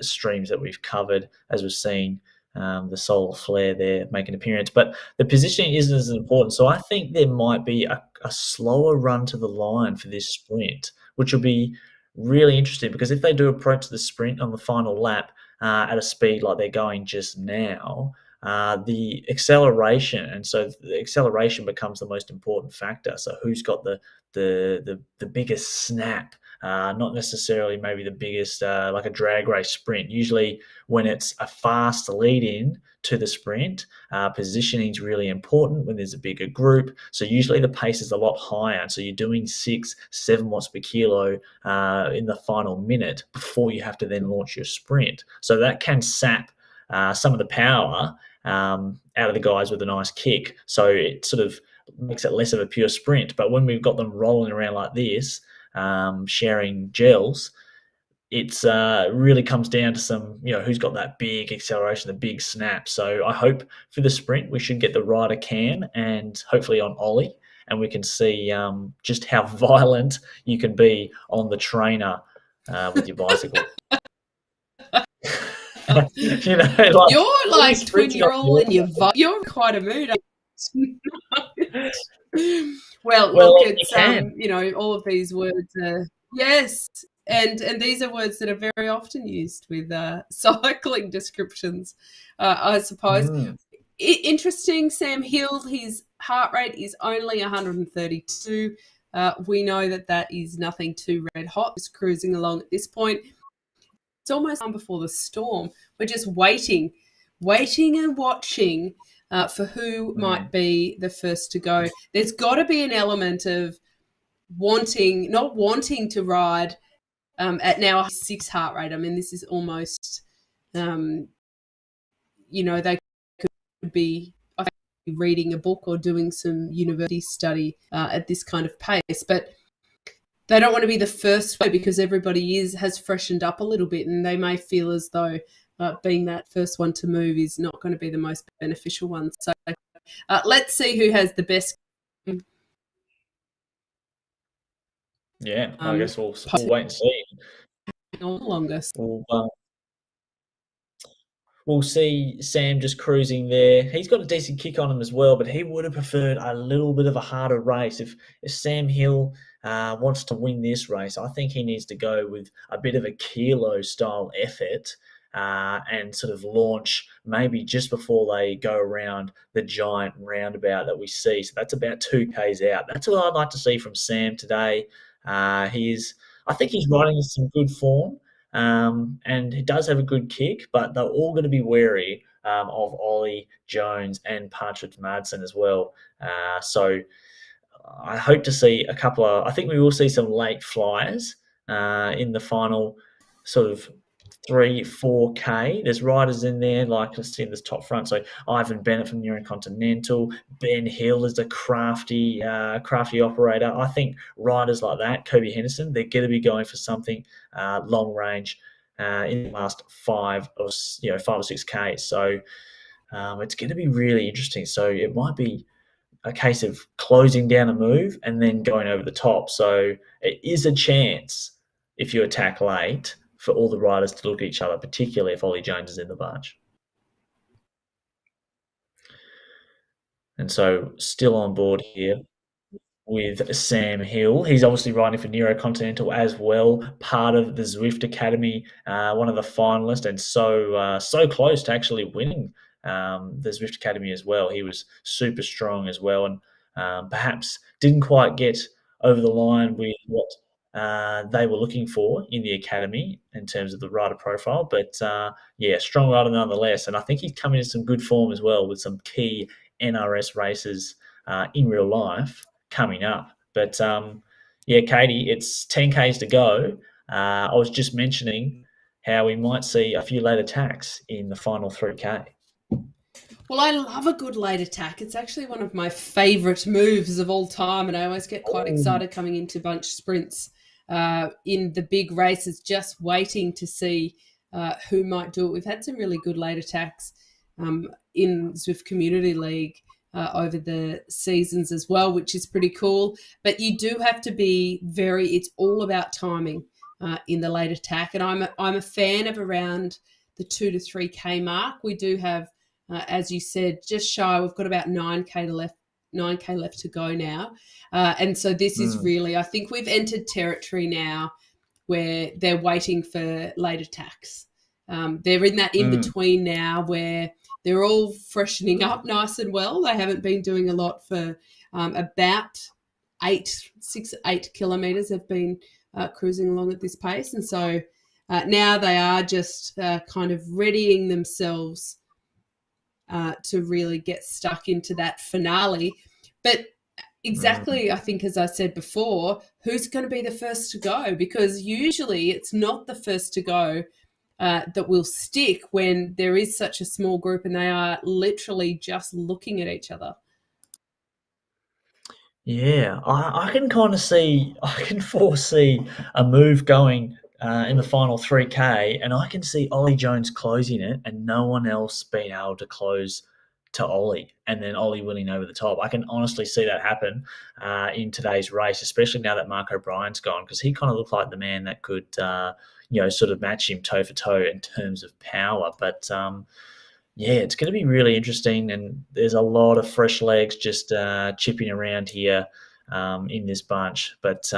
streams that we've covered, as we've seen the Solar Flare there make an appearance. But the positioning isn't as important, so I think there might be a slower run to the line for this sprint, which will be really interesting because if they do approach the sprint on the final lap at a speed like they're going just now, the acceleration, and so the acceleration becomes the most important factor. So who's got the biggest snap not necessarily maybe the biggest, like a drag race sprint. Usually when it's a fast lead in to the sprint, positioning is really important when there's a bigger group. So usually the pace is a lot higher. So you're doing 6, 7 watts per kilo in the final minute before you have to then launch your sprint. So that can sap some of the power out of the guys with a nice kick. So it sort of makes it less of a pure sprint. But when we've got them rolling around like this, sharing gels, it's really comes down to some, who's got that big acceleration, the big snap. So I hope for the sprint we should get the rider cam and hopefully on Ollie, and we can see just how violent you can be on the trainer with your bicycle. You're like 20-year-old and you're quite a mood. Well, look, it's all of these words are yes, and these are words that are very often used with cycling descriptions, I suppose. Interesting, Sam Hill, his heart rate is only 132. We know that is nothing too red hot. Just cruising along at this point. It's almost time before the storm. We're just waiting and watching for who might be the first to go. There's got to be an element of not wanting to ride at now 6 heart rate. I mean, this is almost, they could be reading a book or doing some university study at this kind of pace, but they don't want to be the first way because everybody has freshened up a little bit, and they may feel as though being that first one to move is not going to be the most beneficial one. So let's see who has the best. Yeah, I guess we'll wait and see. Longest. We'll see Sam just cruising there. He's got a decent kick on him as well, but he would have preferred a little bit of a harder race. If Sam Hill wants to win this race, I think he needs to go with a bit of a kilo-style effort and sort of launch maybe just before they go around the giant roundabout that we see. So that's about 2Ks out. That's what I'd like to see from Sam today. I think he's riding in some good form. And he does have a good kick, but they're all going to be wary of Ollie Jones and Partridge Madsen as well. So I hope to see I think we will see some late flyers in the final sort of 3-4K. There's riders in there, like let's see in this top front. So Ivan Bennett from Continental, Ben Hill is a crafty operator. I think riders like that, Kobe Henderson, they're going to be going for something long range in the last 5 or 6K. So it's going to be really interesting. So it might be a case of closing down a move and then going over the top. So it is a chance if you attack late for all the riders to look at each other, particularly if Ollie Jones is in the bunch. And so still on board here with Sam Hill. He's obviously riding for Continental as well, part of the Zwift Academy, one of the finalists, and so close to actually winning the Zwift Academy as well. He was super strong as well, and perhaps didn't quite get over the line with what they were looking for in the academy in terms of the rider profile. But strong rider nonetheless. And I think he's coming in some good form as well with some key NRS races in real life coming up. But Katie, it's 10Ks to go. I was just mentioning how we might see a few late attacks in the final 3K. Well, I love a good late attack. It's actually one of my favourite moves of all time, and I always get quite excited coming into bunch sprints in the big races, just waiting to see who might do it. We've had some really good late attacks in Zwift Community League over the seasons as well, which is pretty cool. But you do have to be it's all about timing in the late attack. And I'm a fan of around the 2 to 3K mark. We do have, as you said, just shy. We've got about 9K left to go now. And so this is really, I think we've entered territory now where they're waiting for late attacks. They're in that in-between now where they're all freshening up nice and well. They haven't been doing a lot for about 8 kilometres. They've been cruising along at this pace. And so now they are just kind of readying themselves to really get stuck into that finale. But exactly, I think, as I said before, who's going to be the first to go? Because usually it's not the first to go that will stick when there is such a small group and they are literally just looking at each other. Yeah, I can kind of see, I can foresee a move going in the final 3K, and I can see Ollie Jones closing it and no one else being able to close to Ollie, and then Ollie winning over the top. I can honestly see that happen in today's race, especially now that Mark O'Brien's gone, because he kind of looked like the man that could, sort of match him toe for toe in terms of power. But yeah, it's going to be really interesting, and there's a lot of fresh legs just chipping around here in this bunch. But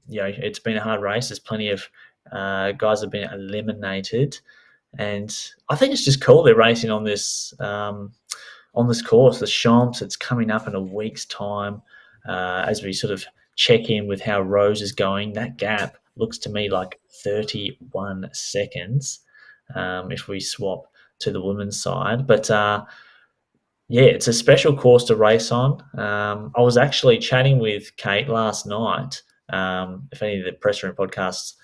it's been a hard race. There's plenty of guys have been eliminated, and I think it's just cool they're racing on this course, the Champs. It's coming up in a week's time as we sort of check in with how Rose is going. That gap looks to me like 31 seconds if we swap to the women's side. But yeah, it's a special course to race on. I was actually chatting with Kate last night. If any of the Press Room Podcasts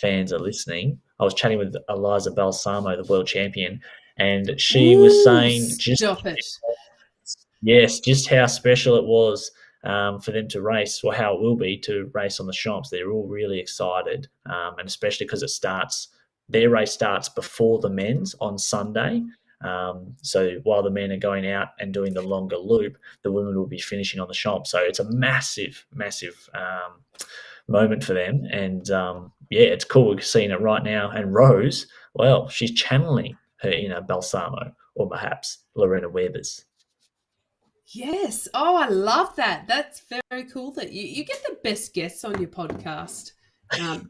fans are listening, I was chatting with Eliza Balsamo, the world champion, and she was saying just how special it was for them to race, or how it will be to race on the Champs. They're all really excited, and especially because their race starts before the men's on Sunday. So while the men are going out and doing the longer loop, the women will be finishing on the Champs. So it's a massive, massive moment for them. And it's cool. We're seeing it right now. And Rose, well, she's channeling her inner Balsamo, or perhaps Lorena Weber's. Yes. Oh, I love that. That's very cool that you get the best guests on your podcast.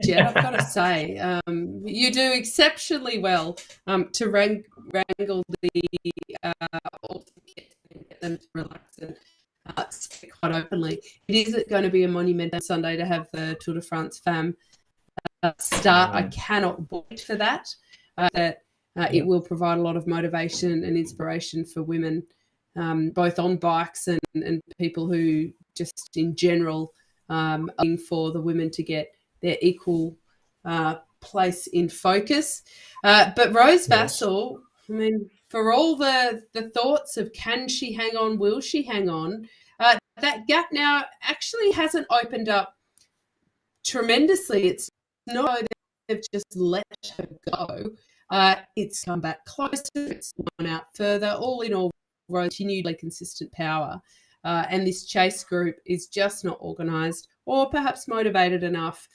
Jed, I've got to say, you do exceptionally well to wrangle the get them to relax and speak quite openly. It is going to be a monumental Sunday to have the Tour de France Femme start. I cannot wait for that. It will provide a lot of motivation and inspiration for women, both on bikes and people who just in general are looking for the women to get their equal place in focus. But Rose Vassell, I mean, for all the thoughts of can she hang on, will she hang on, that gap now actually hasn't opened up tremendously. It's not that they've just let her go. It's come back closer, it's gone out further. All in all, Rose continually consistent power. And this chase group is just not organised or perhaps motivated enough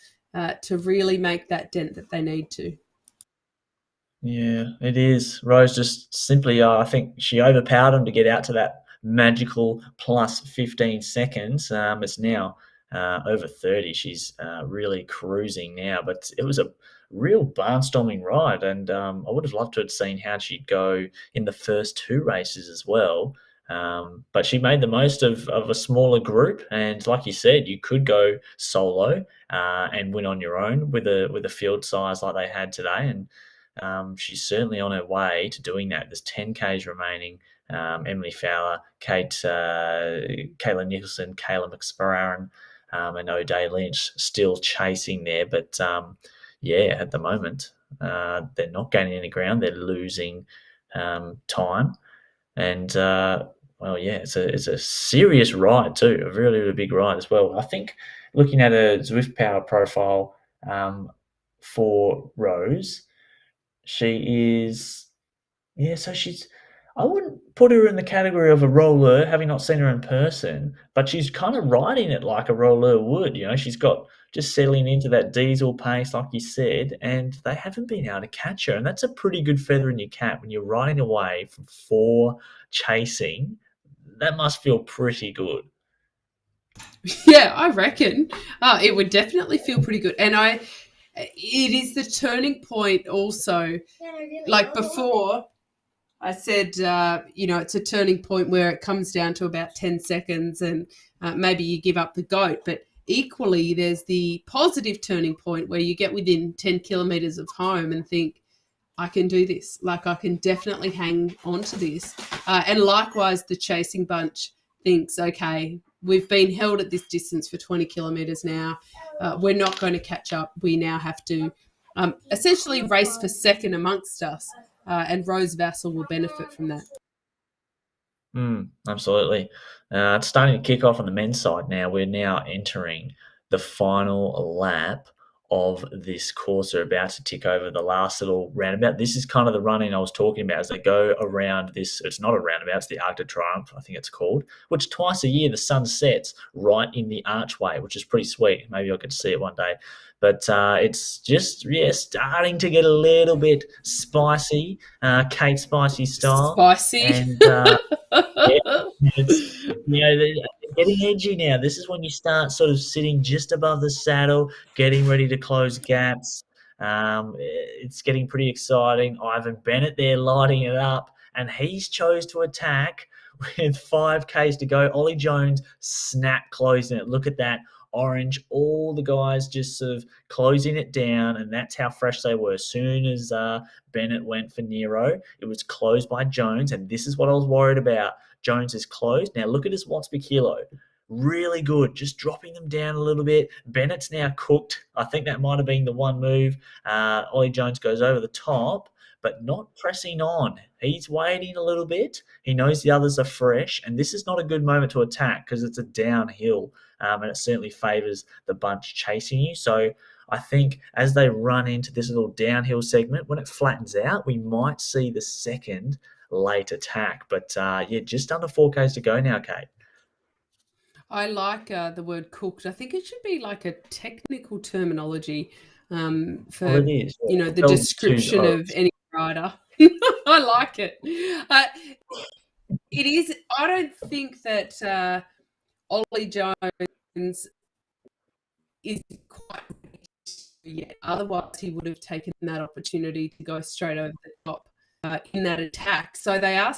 to really make that dent that they need to. Yeah, it is. Rose just simply, I think she overpowered them to get out to that magical plus 15 seconds. It's now over 30. She's really cruising now, but it was a real barnstorming ride, and I would have loved to have seen how she'd go in the first two races as well. But she made the most of a smaller group, and like you said, you could go solo and win on your own with a field size like they had today, and she's certainly on her way to doing that. There's 10Ks remaining. Emily Fowler, Kayla Nicholson, Kayla McSparran, and O'Day Lynch still chasing there, but at the moment they're not gaining any ground. They're losing time. And it's a serious ride too, a really, really big ride as well. I think looking at a Zwift power profile for Rose, she is, so she's, I wouldn't put her in the category of a roller, having not seen her in person, but she's kind of riding it like a roller would. She's got just settling into that diesel pace, like you said, and they haven't been able to catch her. And that's a pretty good feather in your cap when you're riding away from 4 chasing. That must feel pretty good. Yeah, I reckon it would definitely feel pretty good. And it is the turning point also. Like before, I said, it's a turning point where it comes down to about 10 seconds and maybe you give up the goat. But equally, there's the positive turning point where you get within 10 kilometres of home and think, I can do this. Like, I can definitely hang on to this. And likewise, the chasing bunch thinks, okay, we've been held at this distance for 20 kilometres now. We're not going to catch up. We now have to essentially race for second amongst us. And Rose Vassal will benefit from that. Absolutely. It's starting to kick off on the men's side now. We're now entering the final lap of this course. We're about to tick over the last little roundabout. This is kind of the running I was talking about as they go around this. It's not a roundabout, it's the Arc de Triomphe, I think it's called, which twice a year the sun sets right in the archway, which is pretty sweet. Maybe I could see it one day. But it's just, starting to get a little bit spicy, Kate Spicy style. Spicy. And it's, they're getting edgy now. This is when you start sort of sitting just above the saddle, getting ready to close gaps. It's getting pretty exciting. Ivan Bennett there lighting it up, and he's chose to attack with 5Ks to go. Ollie Jones snap closing it. Look at that. Orange, all the guys just sort of closing it down, and that's how fresh they were. As soon as Bennett went for Nero, it was closed by Jones, and this is what I was worried about. Jones is closed. Now look at his watts per kilo. Really good, just dropping them down a little bit. Bennett's now cooked. I think that might have been the one move. Ollie Jones goes over the top, but not pressing on. He's waiting a little bit. He knows the others are fresh, and this is not a good moment to attack because it's a downhill, and it certainly favours the bunch chasing you. So I think as they run into this little downhill segment, when it flattens out, we might see the second late attack. But just under 4Ks to go now, Kate. I like the word cooked. I think it should be like a technical terminology for, Well, it is. the description of any rider. I like it. It is. I don't think that Ollie Jones is quite yet. Otherwise, he would have taken that opportunity to go straight over the top in that attack. So they are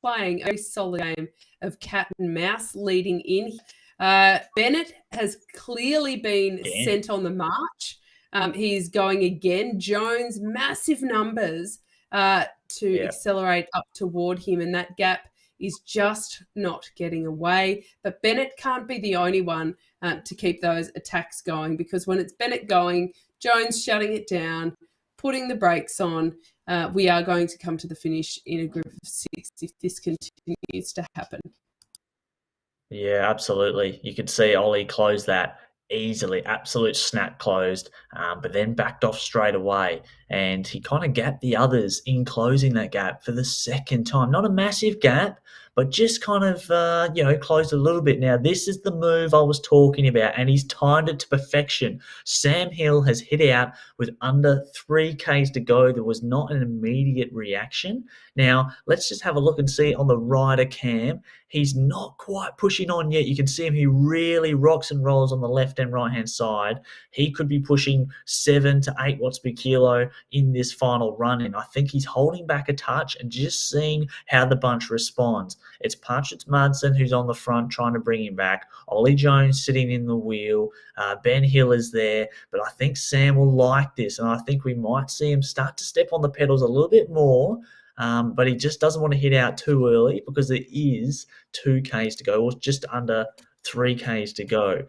playing a very solid game of cat and mouse leading in. Bennett has clearly been sent on the march. He's going again. Jones, massive numbers to accelerate up toward him, and that gap is just not getting away. But Bennett can't be the only one to keep those attacks going, because when it's Bennett going, Jones shutting it down, putting the brakes on, we are going to come to the finish in a group of 6 if this continues to happen. Yeah, absolutely. You could see Ollie close that easily, absolute snap closed, but then backed off straight away. And he kind of gapped the others in closing that gap for the second time. Not a massive gap, but just kind of, closed a little bit. Now, this is the move I was talking about, and he's timed it to perfection. Sam Hill has hit out with under 3Ks to go. There was not an immediate reaction. Now, let's just have a look and see on the rider cam. He's not quite pushing on yet. You can see him. He really rocks and rolls on the left and right-hand side. He could be pushing 7 to 8 watts per kilo in this final run, and I think he's holding back a touch and just seeing how the bunch responds. It's Partridge Madsen who's on the front trying to bring him back. Ollie Jones sitting in the wheel. Ben Hill is there, but I think Sam will like this, and I think we might see him start to step on the pedals a little bit more. But he just doesn't want to hit out too early because there is 2Ks to go, or just under 3Ks to go.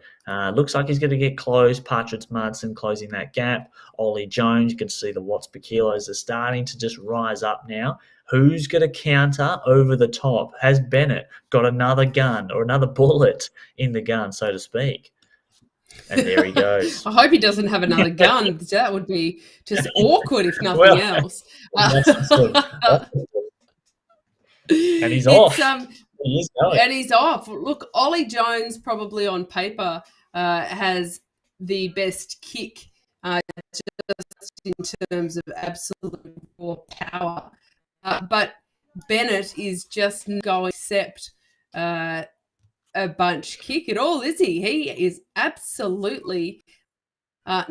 Looks like he's going to get close. Partridge Madsen closing that gap. Ollie Jones, you can see the watts per kilos are starting to just rise up now. Who's going to counter over the top? Has Bennett got another gun or another bullet in the gun, so to speak? And there he goes. I hope he doesn't have another gun, because that would be just awkward if nothing else. And he's off. He is going. And he's off. Look, Ollie Jones probably on paper has the best kick just in terms of absolute raw power. But Bennett is just not going to accept a bunch kick at all, is he? He is absolutely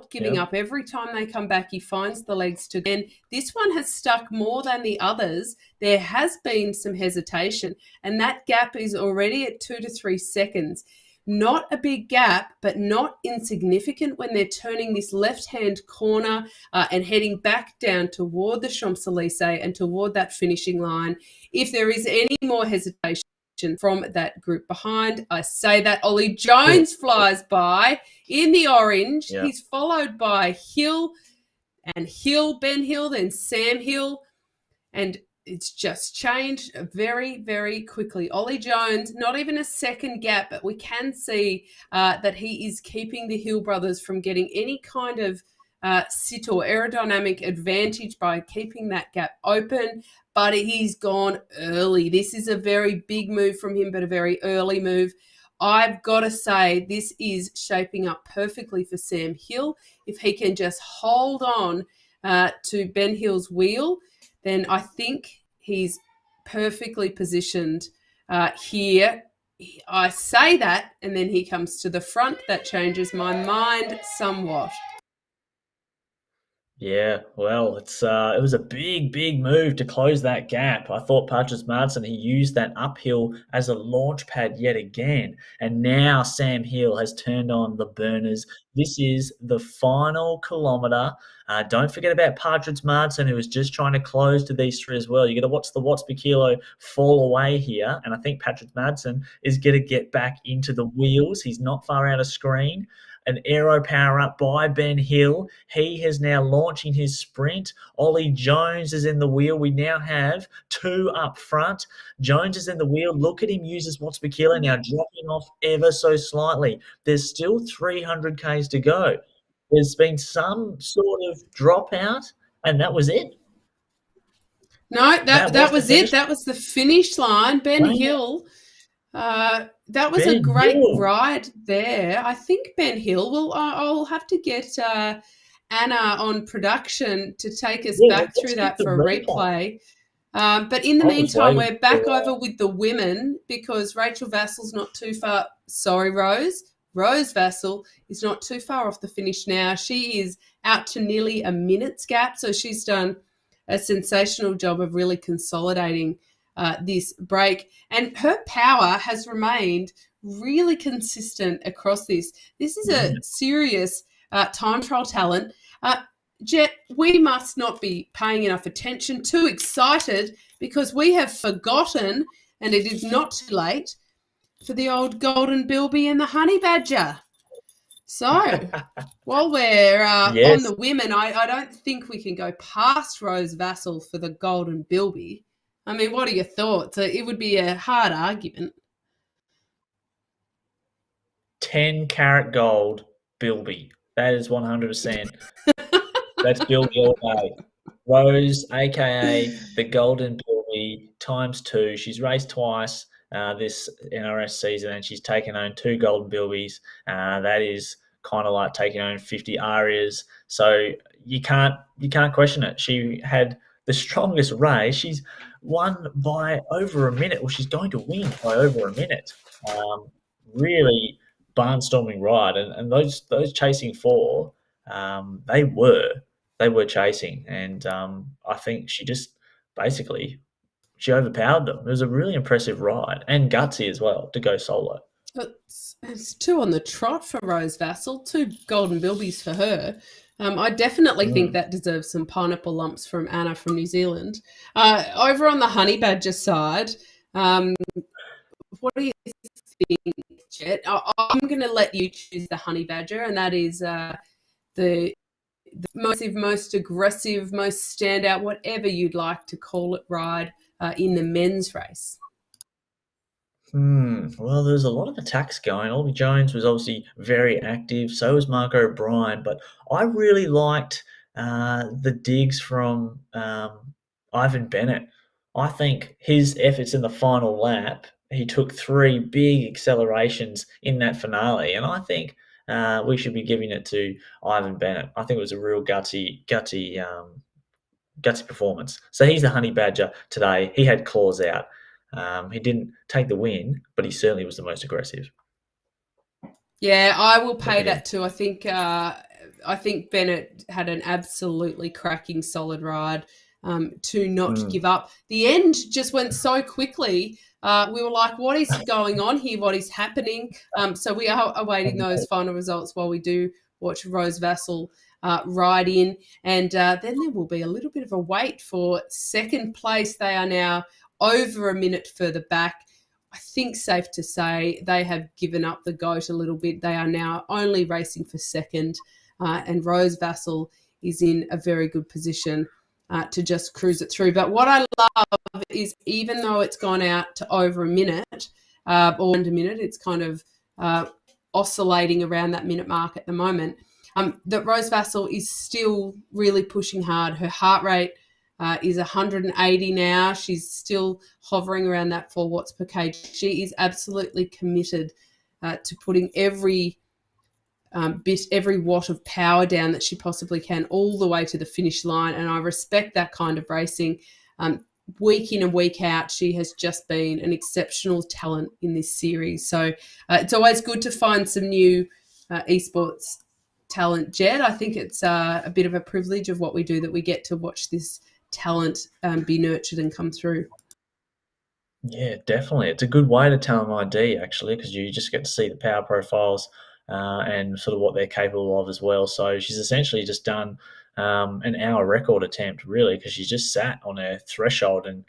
giving up. Every time they come back, he finds the legs to then. This one has stuck more than the others. There has been some hesitation, and that gap is already at 2 to 3 seconds. Not a big gap, but not insignificant when they're turning this left-hand corner and heading back down toward the Champs-Élysées and toward that finishing line. If there is any more hesitation from that group behind, I say that Ollie Jones flies by in the orange. Yeah. He's followed by Hill, Ben Hill, then Sam Hill, and it's just changed very, very quickly. Ollie Jones, not even a second gap, but we can see that he is keeping the Hill brothers from getting any kind of sit or aerodynamic advantage by keeping that gap open, but he's gone early. This is a very big move from him, but a very early move. I've got to say this is shaping up perfectly for Sam Hill. If he can just hold on to Ben Hill's wheel, then I think he's perfectly positioned here. I say that, and then he comes to the front. That changes my mind somewhat. Yeah, well, it was a big move to close that gap. I thought Patrick Madsen, he used that uphill as a launch pad yet again, and now Sam Hill has turned on the burners. This is the final kilometre. Don't forget about Patrick Madsen, who was just trying to close to these three as well. You got to watch the watts per kilo fall away here, and I think Patrick Madsen is going to get back into the wheels. He's not far out of screen. An aero power up by Ben Hill. He is now launching his sprint. Ollie Jones is in the wheel. We now have two up front. Jones is in the wheel. Look at him use his watts per kilo now, dropping off ever so slightly. There's still 300 Ks to go. There's been some sort of dropout, and that was it. No, that was it. That was the finish line. Ben Hill. That was a great ride there. I think Ben Hill will. I'll have to get Anna on production to take us back through that for a replay. But in the meantime, we're back over with the women because Rachel Vassal's not too far. Sorry, Rose. Rose Vassal is not too far off the finish now. She is out to nearly a minute's gap, so she's done a sensational job of really consolidating this break. And her power has remained really consistent across this. This is a serious time trial talent. Jet, we must not be paying enough attention, too excited, because we have forgotten, and it is not too late, for the old golden bilby and the honey badger. So, while we're on the women, I don't think we can go past Rose Vassal for the golden bilby. I mean, what are your thoughts? It would be a hard argument. 10 karat gold bilby. That is 100%. That's bilby all day. Rose, a.k.a. the golden bilby, times two. She's raced twice this NRS season, and she's taken home 2 golden bilbies. That is kind of like taking home 50 arias. So you can't question it. She had the strongest race. She's won by over a minute. Well, she's going to win by over a minute. Really barnstorming ride, and those chasing four, they were chasing, and I think she just basically she overpowered them. It was a really impressive ride and gutsy as well to go solo. It's 2 on the trot for Rose Vassal, 2 golden bilbies for her. I definitely think that deserves some pineapple lumps from Anna from New Zealand. Over on the honey badger side, what do you think, Jet? I'm going to let you choose the honey badger, and that is the most aggressive, most standout, whatever you'd like to call it, ride in the men's race. Well, there's a lot of attacks going. Ollie Jones was obviously very active. So was Mark O'Brien. But I really liked the digs from Ivan Bennett. I think his efforts in the final lap, he took 3 big accelerations in that finale. And I think we should be giving it to Ivan Bennett. I think it was a real gutsy performance. So he's the honey badger today. He had claws out. He didn't take the win, but he certainly was the most aggressive. Yeah, I will pay that too. I think Bennett had an absolutely cracking solid ride. to not Mm. give up. The end just went so quickly. We were like, what is going on here? What is happening? So we are awaiting those final results while we do watch Rose Vassell ride in. And then there will be a little bit of a wait for second place. They are now over a minute further back. I think safe to say they have given up the goat a little bit. They are now only racing for second, and Rose Vassell is in a very good position to just cruise it through. But what I love is, even though it's gone out to over a minute, or under a minute, it's kind of oscillating around that minute mark at the moment, that Rose Vassell is still really pushing hard. Her heart rate is 180 now. She's still hovering around that 4 watts per kg. She is absolutely committed to putting every every watt of power down that she possibly can, all the way to the finish line. And I respect that kind of racing. Week in and week out, she has just been an exceptional talent in this series. So it's always good to find some new esports talent, Jed. I think it's a bit of a privilege of what we do, that we get to watch this talent be nurtured and come through. Yeah, definitely. It's a good way to tell them ID, actually, because you just get to see the power profiles and sort of what they're capable of as well. So she's essentially just done an hour record attempt, really, because she's just sat on her threshold, and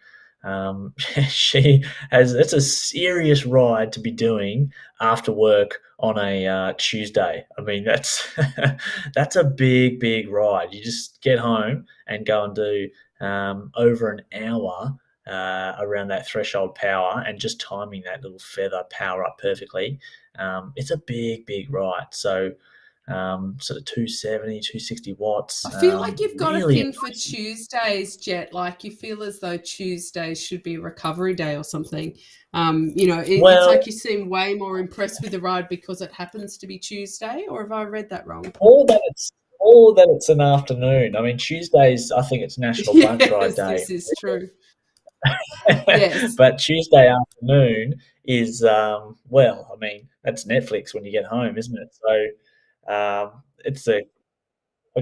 she has. It's a serious ride to be doing after work on a Tuesday. I mean, that's that's a big, big ride. You just get home and go and do over an hour around that threshold power, and just timing that little feather power up perfectly. It's a big, big ride. So sort of 270, 260 watts. I feel like you've got a Really thing for amazing. Tuesdays, Jet. Like, you feel as though Tuesdays should be a recovery day or something. It's Well, like you seem way more impressed with the ride because it happens to be Tuesday, or have I read that wrong? or that it's or that it's an afternoon. I mean, Tuesdays, I think it's National Bunch Ride Yes, Day. this is true. Yes. But Tuesday afternoon is well, I mean, that's Netflix when you get home, isn't it? So it's a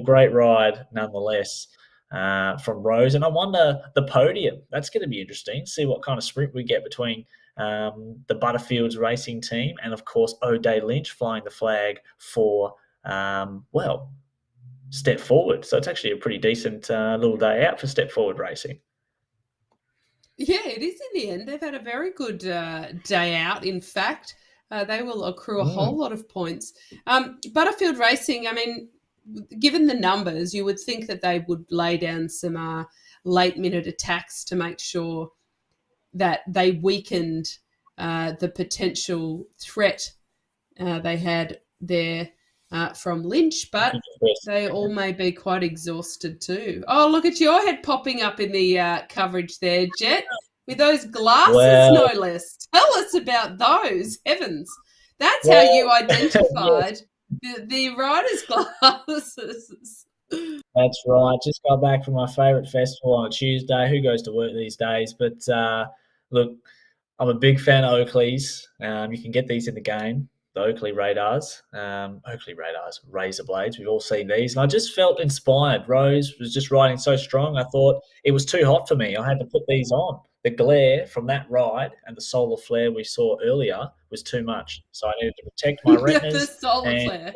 great ride nonetheless from Rose. And I wonder, the podium, that's going to be interesting. See what kind of sprint we get between the Butterfields racing team and, of course, O'Day Lynch flying the flag for, well, Step Forward. So it's actually a pretty decent little day out for Step Forward racing. Yeah, it is in the end. They've had a very good day out, in fact. They will accrue a Mm. whole lot of points. Butterfield Racing, I mean, given the numbers, you would think that they would lay down some late-minute attacks to make sure that they weakened the potential threat they had there from Lynch, but they all may be quite exhausted too. Oh, look at your head popping up in the coverage there, Jet, with those glasses, no Well, less. Tell us about those. Heavens. That's how well, you yeah, identified the rider's glasses. that's right. Just got back from my favourite festival on a Tuesday. Who goes to work these days? But look, I'm a big fan of Oakley's. You can get these in the game, the Oakley radars, razor blades. We've all seen these, and I just felt inspired. Rose was just riding so strong. I thought it was too hot for me. I had to put these on. The glare from that ride and the solar flare we saw earlier was too much, so I needed to protect my The retinas. solar And flare.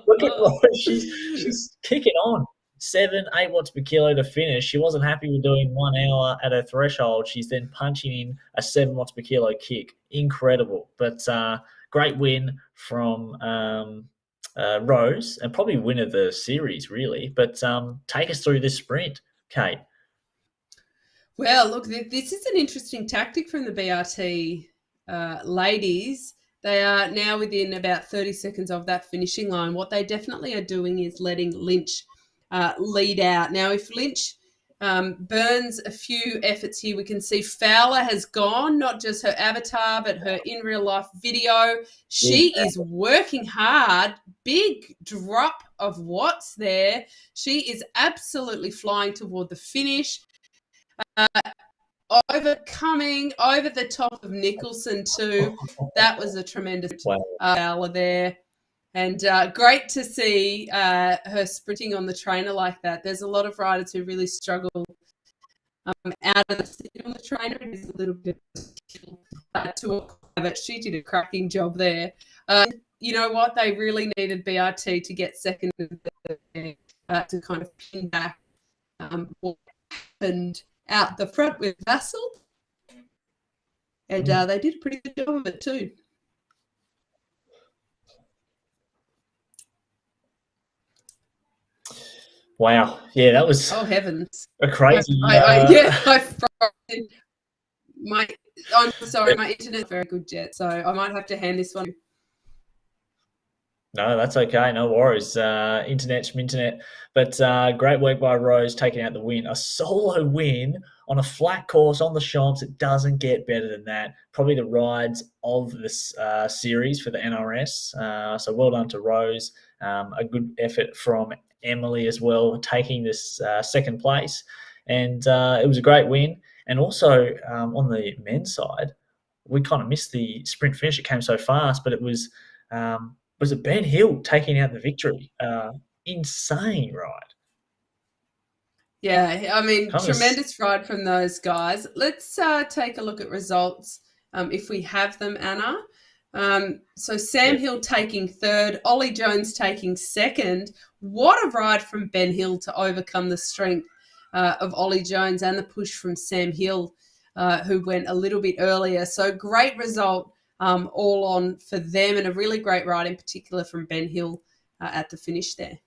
look at Rose. She's kicking on. 7, 8 watts per kilo to finish. She wasn't happy with doing 1 hour at her threshold. She's then punching in a 7 watts per kilo kick. Incredible. But great win from Rose, and probably win of the series, really. But take us through this sprint, Kate. Well, look, this is an interesting tactic from the BRT ladies. They are now within about 30 seconds of that finishing line. What they definitely are doing is letting Lynch lead out. Now, if Lynch burns a few efforts here, we can see Fowler has gone, not just her avatar, but her in real life video. She is working hard. Big drop of watts there. She is absolutely flying toward the finish. Overcoming over the top of Nicholson too. That was a tremendous Wow. Fowler there. And great to see her sprinting on the trainer like that. There's a lot of riders who really struggle out of the seat on the trainer. It is a little bit to acquire, but she did a cracking job there. You know what? They really needed BRT to get second to kind of pin back what happened out the front with Vassal. And they did a pretty good job of it too. Wow. Yeah, that was heavens. A crazy. I'm sorry, my internet's very good, Jet, so I might have to hand this one. No, that's okay. No worries. Internet. But great work by Rose taking out the win. A solo win on a flat course on the Champs. It doesn't get better than that. Probably the rides of this series for the NRS. So well done to Rose. A good effort from Emily as well, taking this second place. And it was a great win. And also on the men's side, we kind of missed the sprint finish. It came so fast, but it was it Ben Hill taking out the victory? Insane ride. Yeah, I mean, tremendous ride from those guys. Let's take a look at results if we have them, Anna. So Sam Hill taking third, Ollie Jones taking second. What a ride from Ben Hill to overcome the strength of Ollie Jones and the push from Sam Hill, who went a little bit earlier. So great result all on for them, and a really great ride in particular from Ben Hill at the finish there.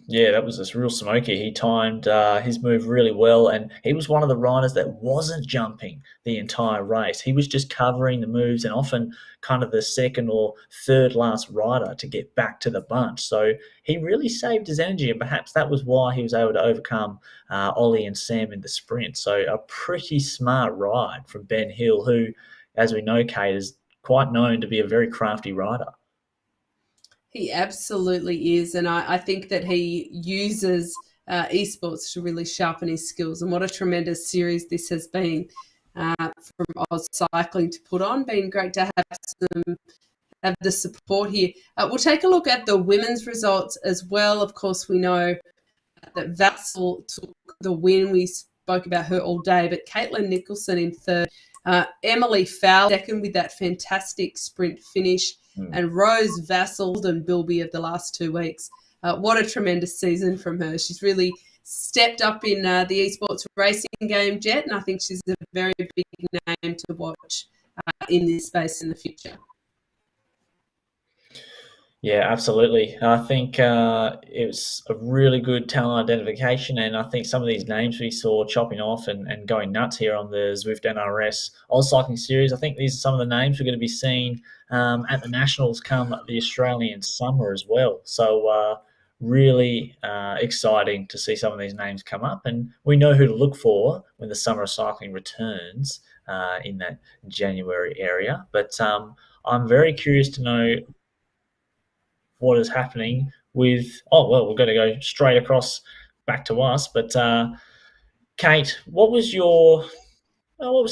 Yeah, that was a real smoky. He timed his move really well, and he was one of the riders that wasn't jumping the entire race. He was just covering the moves and often kind of the second or third last rider to get back to the bunch. So he really saved his energy, and perhaps that was why he was able to overcome Ollie and Sam in the sprint. So a pretty smart ride from Ben Hill, who, as we know, Kate, is quite known to be a very crafty rider. He absolutely is, and I think that he uses esports to really sharpen his skills, and what a tremendous series this has been from AusCycling to put on. Been great to have the support here. We'll take a look at the women's results as well. Of course, we know that Vassal took the win. We spoke about her all day, but Caitlin Nicholson in third. Emily Fowler second with that fantastic sprint finish. And Rose Vassal and Bilby of the last 2 weeks. What a tremendous season from her. She's really stepped up in the esports racing game, Jet, and I think she's a very big name to watch in this space in the future. Yeah, absolutely. I think it was a really good talent identification, and I think some of these names we saw chopping off and going nuts here on the Zwift NRS AusCycling Series, I think these are some of the names we're going to be seeing at the Nationals come the Australian summer as well. So really exciting to see some of these names come up, and we know who to look for when the summer of cycling returns in that January area. But I'm very curious to know what is happening with, we're going to go straight across back to us. But Kate, what was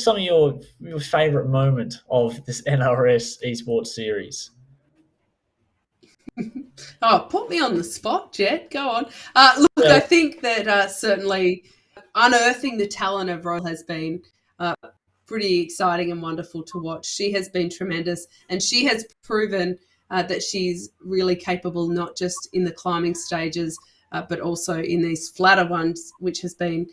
some of your favourite moment of this NRS Esports series? Put me on the spot, Jet. Go on. Look, I think that certainly unearthing the talent of Rose has been pretty exciting and wonderful to watch. She has been tremendous, and she has proven that she's really capable, not just in the climbing stages, but also in these flatter ones, which has been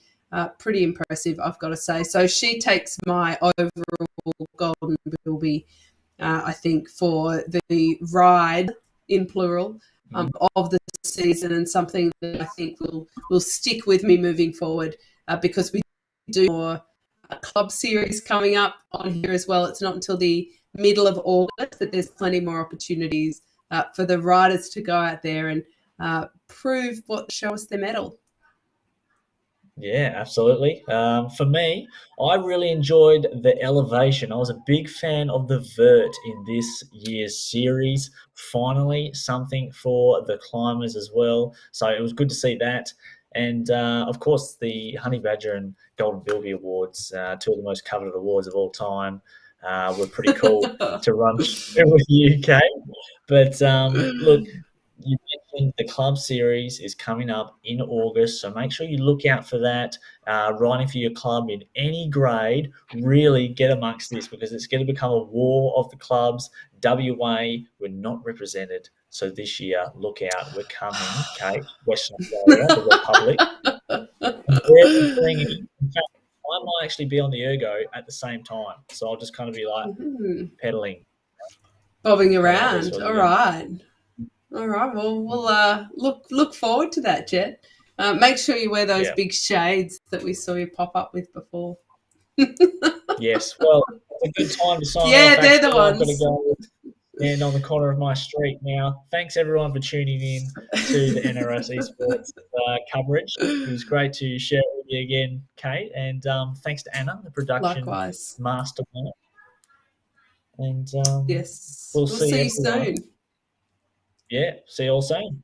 pretty impressive, I've got to say. So she takes my overall golden bilby, I think, for the ride, in plural, of the season, and something that I think will stick with me moving forward because we do more club series coming up on here as well. It's not until the middle of August that there's plenty more opportunities for the riders to go out there and show us their medal. Yeah, absolutely. For me, I really enjoyed the elevation. I was a big fan of the vert in this year's series. Finally, something for the climbers as well. So it was good to see that. And, of course, the Honey Badger and Golden Bilby Awards, two of the most coveted awards of all time, were pretty cool to run through with you, Kate. But look, you mentioned the club series is coming up in August, so make sure you look out for that. Riding for your club in any grade, really get amongst this because it's going to become a war of the clubs. WA were not represented, so this year, look out, we're coming, Kate, Western Australia, the Republic. We're bringing. In fact, I might actually be on the ergo at the same time, so I'll just kind of be like pedaling. Bobbing How about this? around. What's it All going? right. All right. Well, we'll look forward to that, Jet. Make sure you wear those Yeah. big shades that we saw you pop up with before. Yes. Well, it's a good time to sign Yeah, off. they're the Actually, I've got to ones. go stand on the corner of my street now. Thanks everyone for tuning in to the NRS Esports coverage. It was great to share it with you again, Kate, and thanks to Anna, the production Likewise. mastermind. And Yes. we'll We'll see see you everyone. soon. Yeah, see you all soon.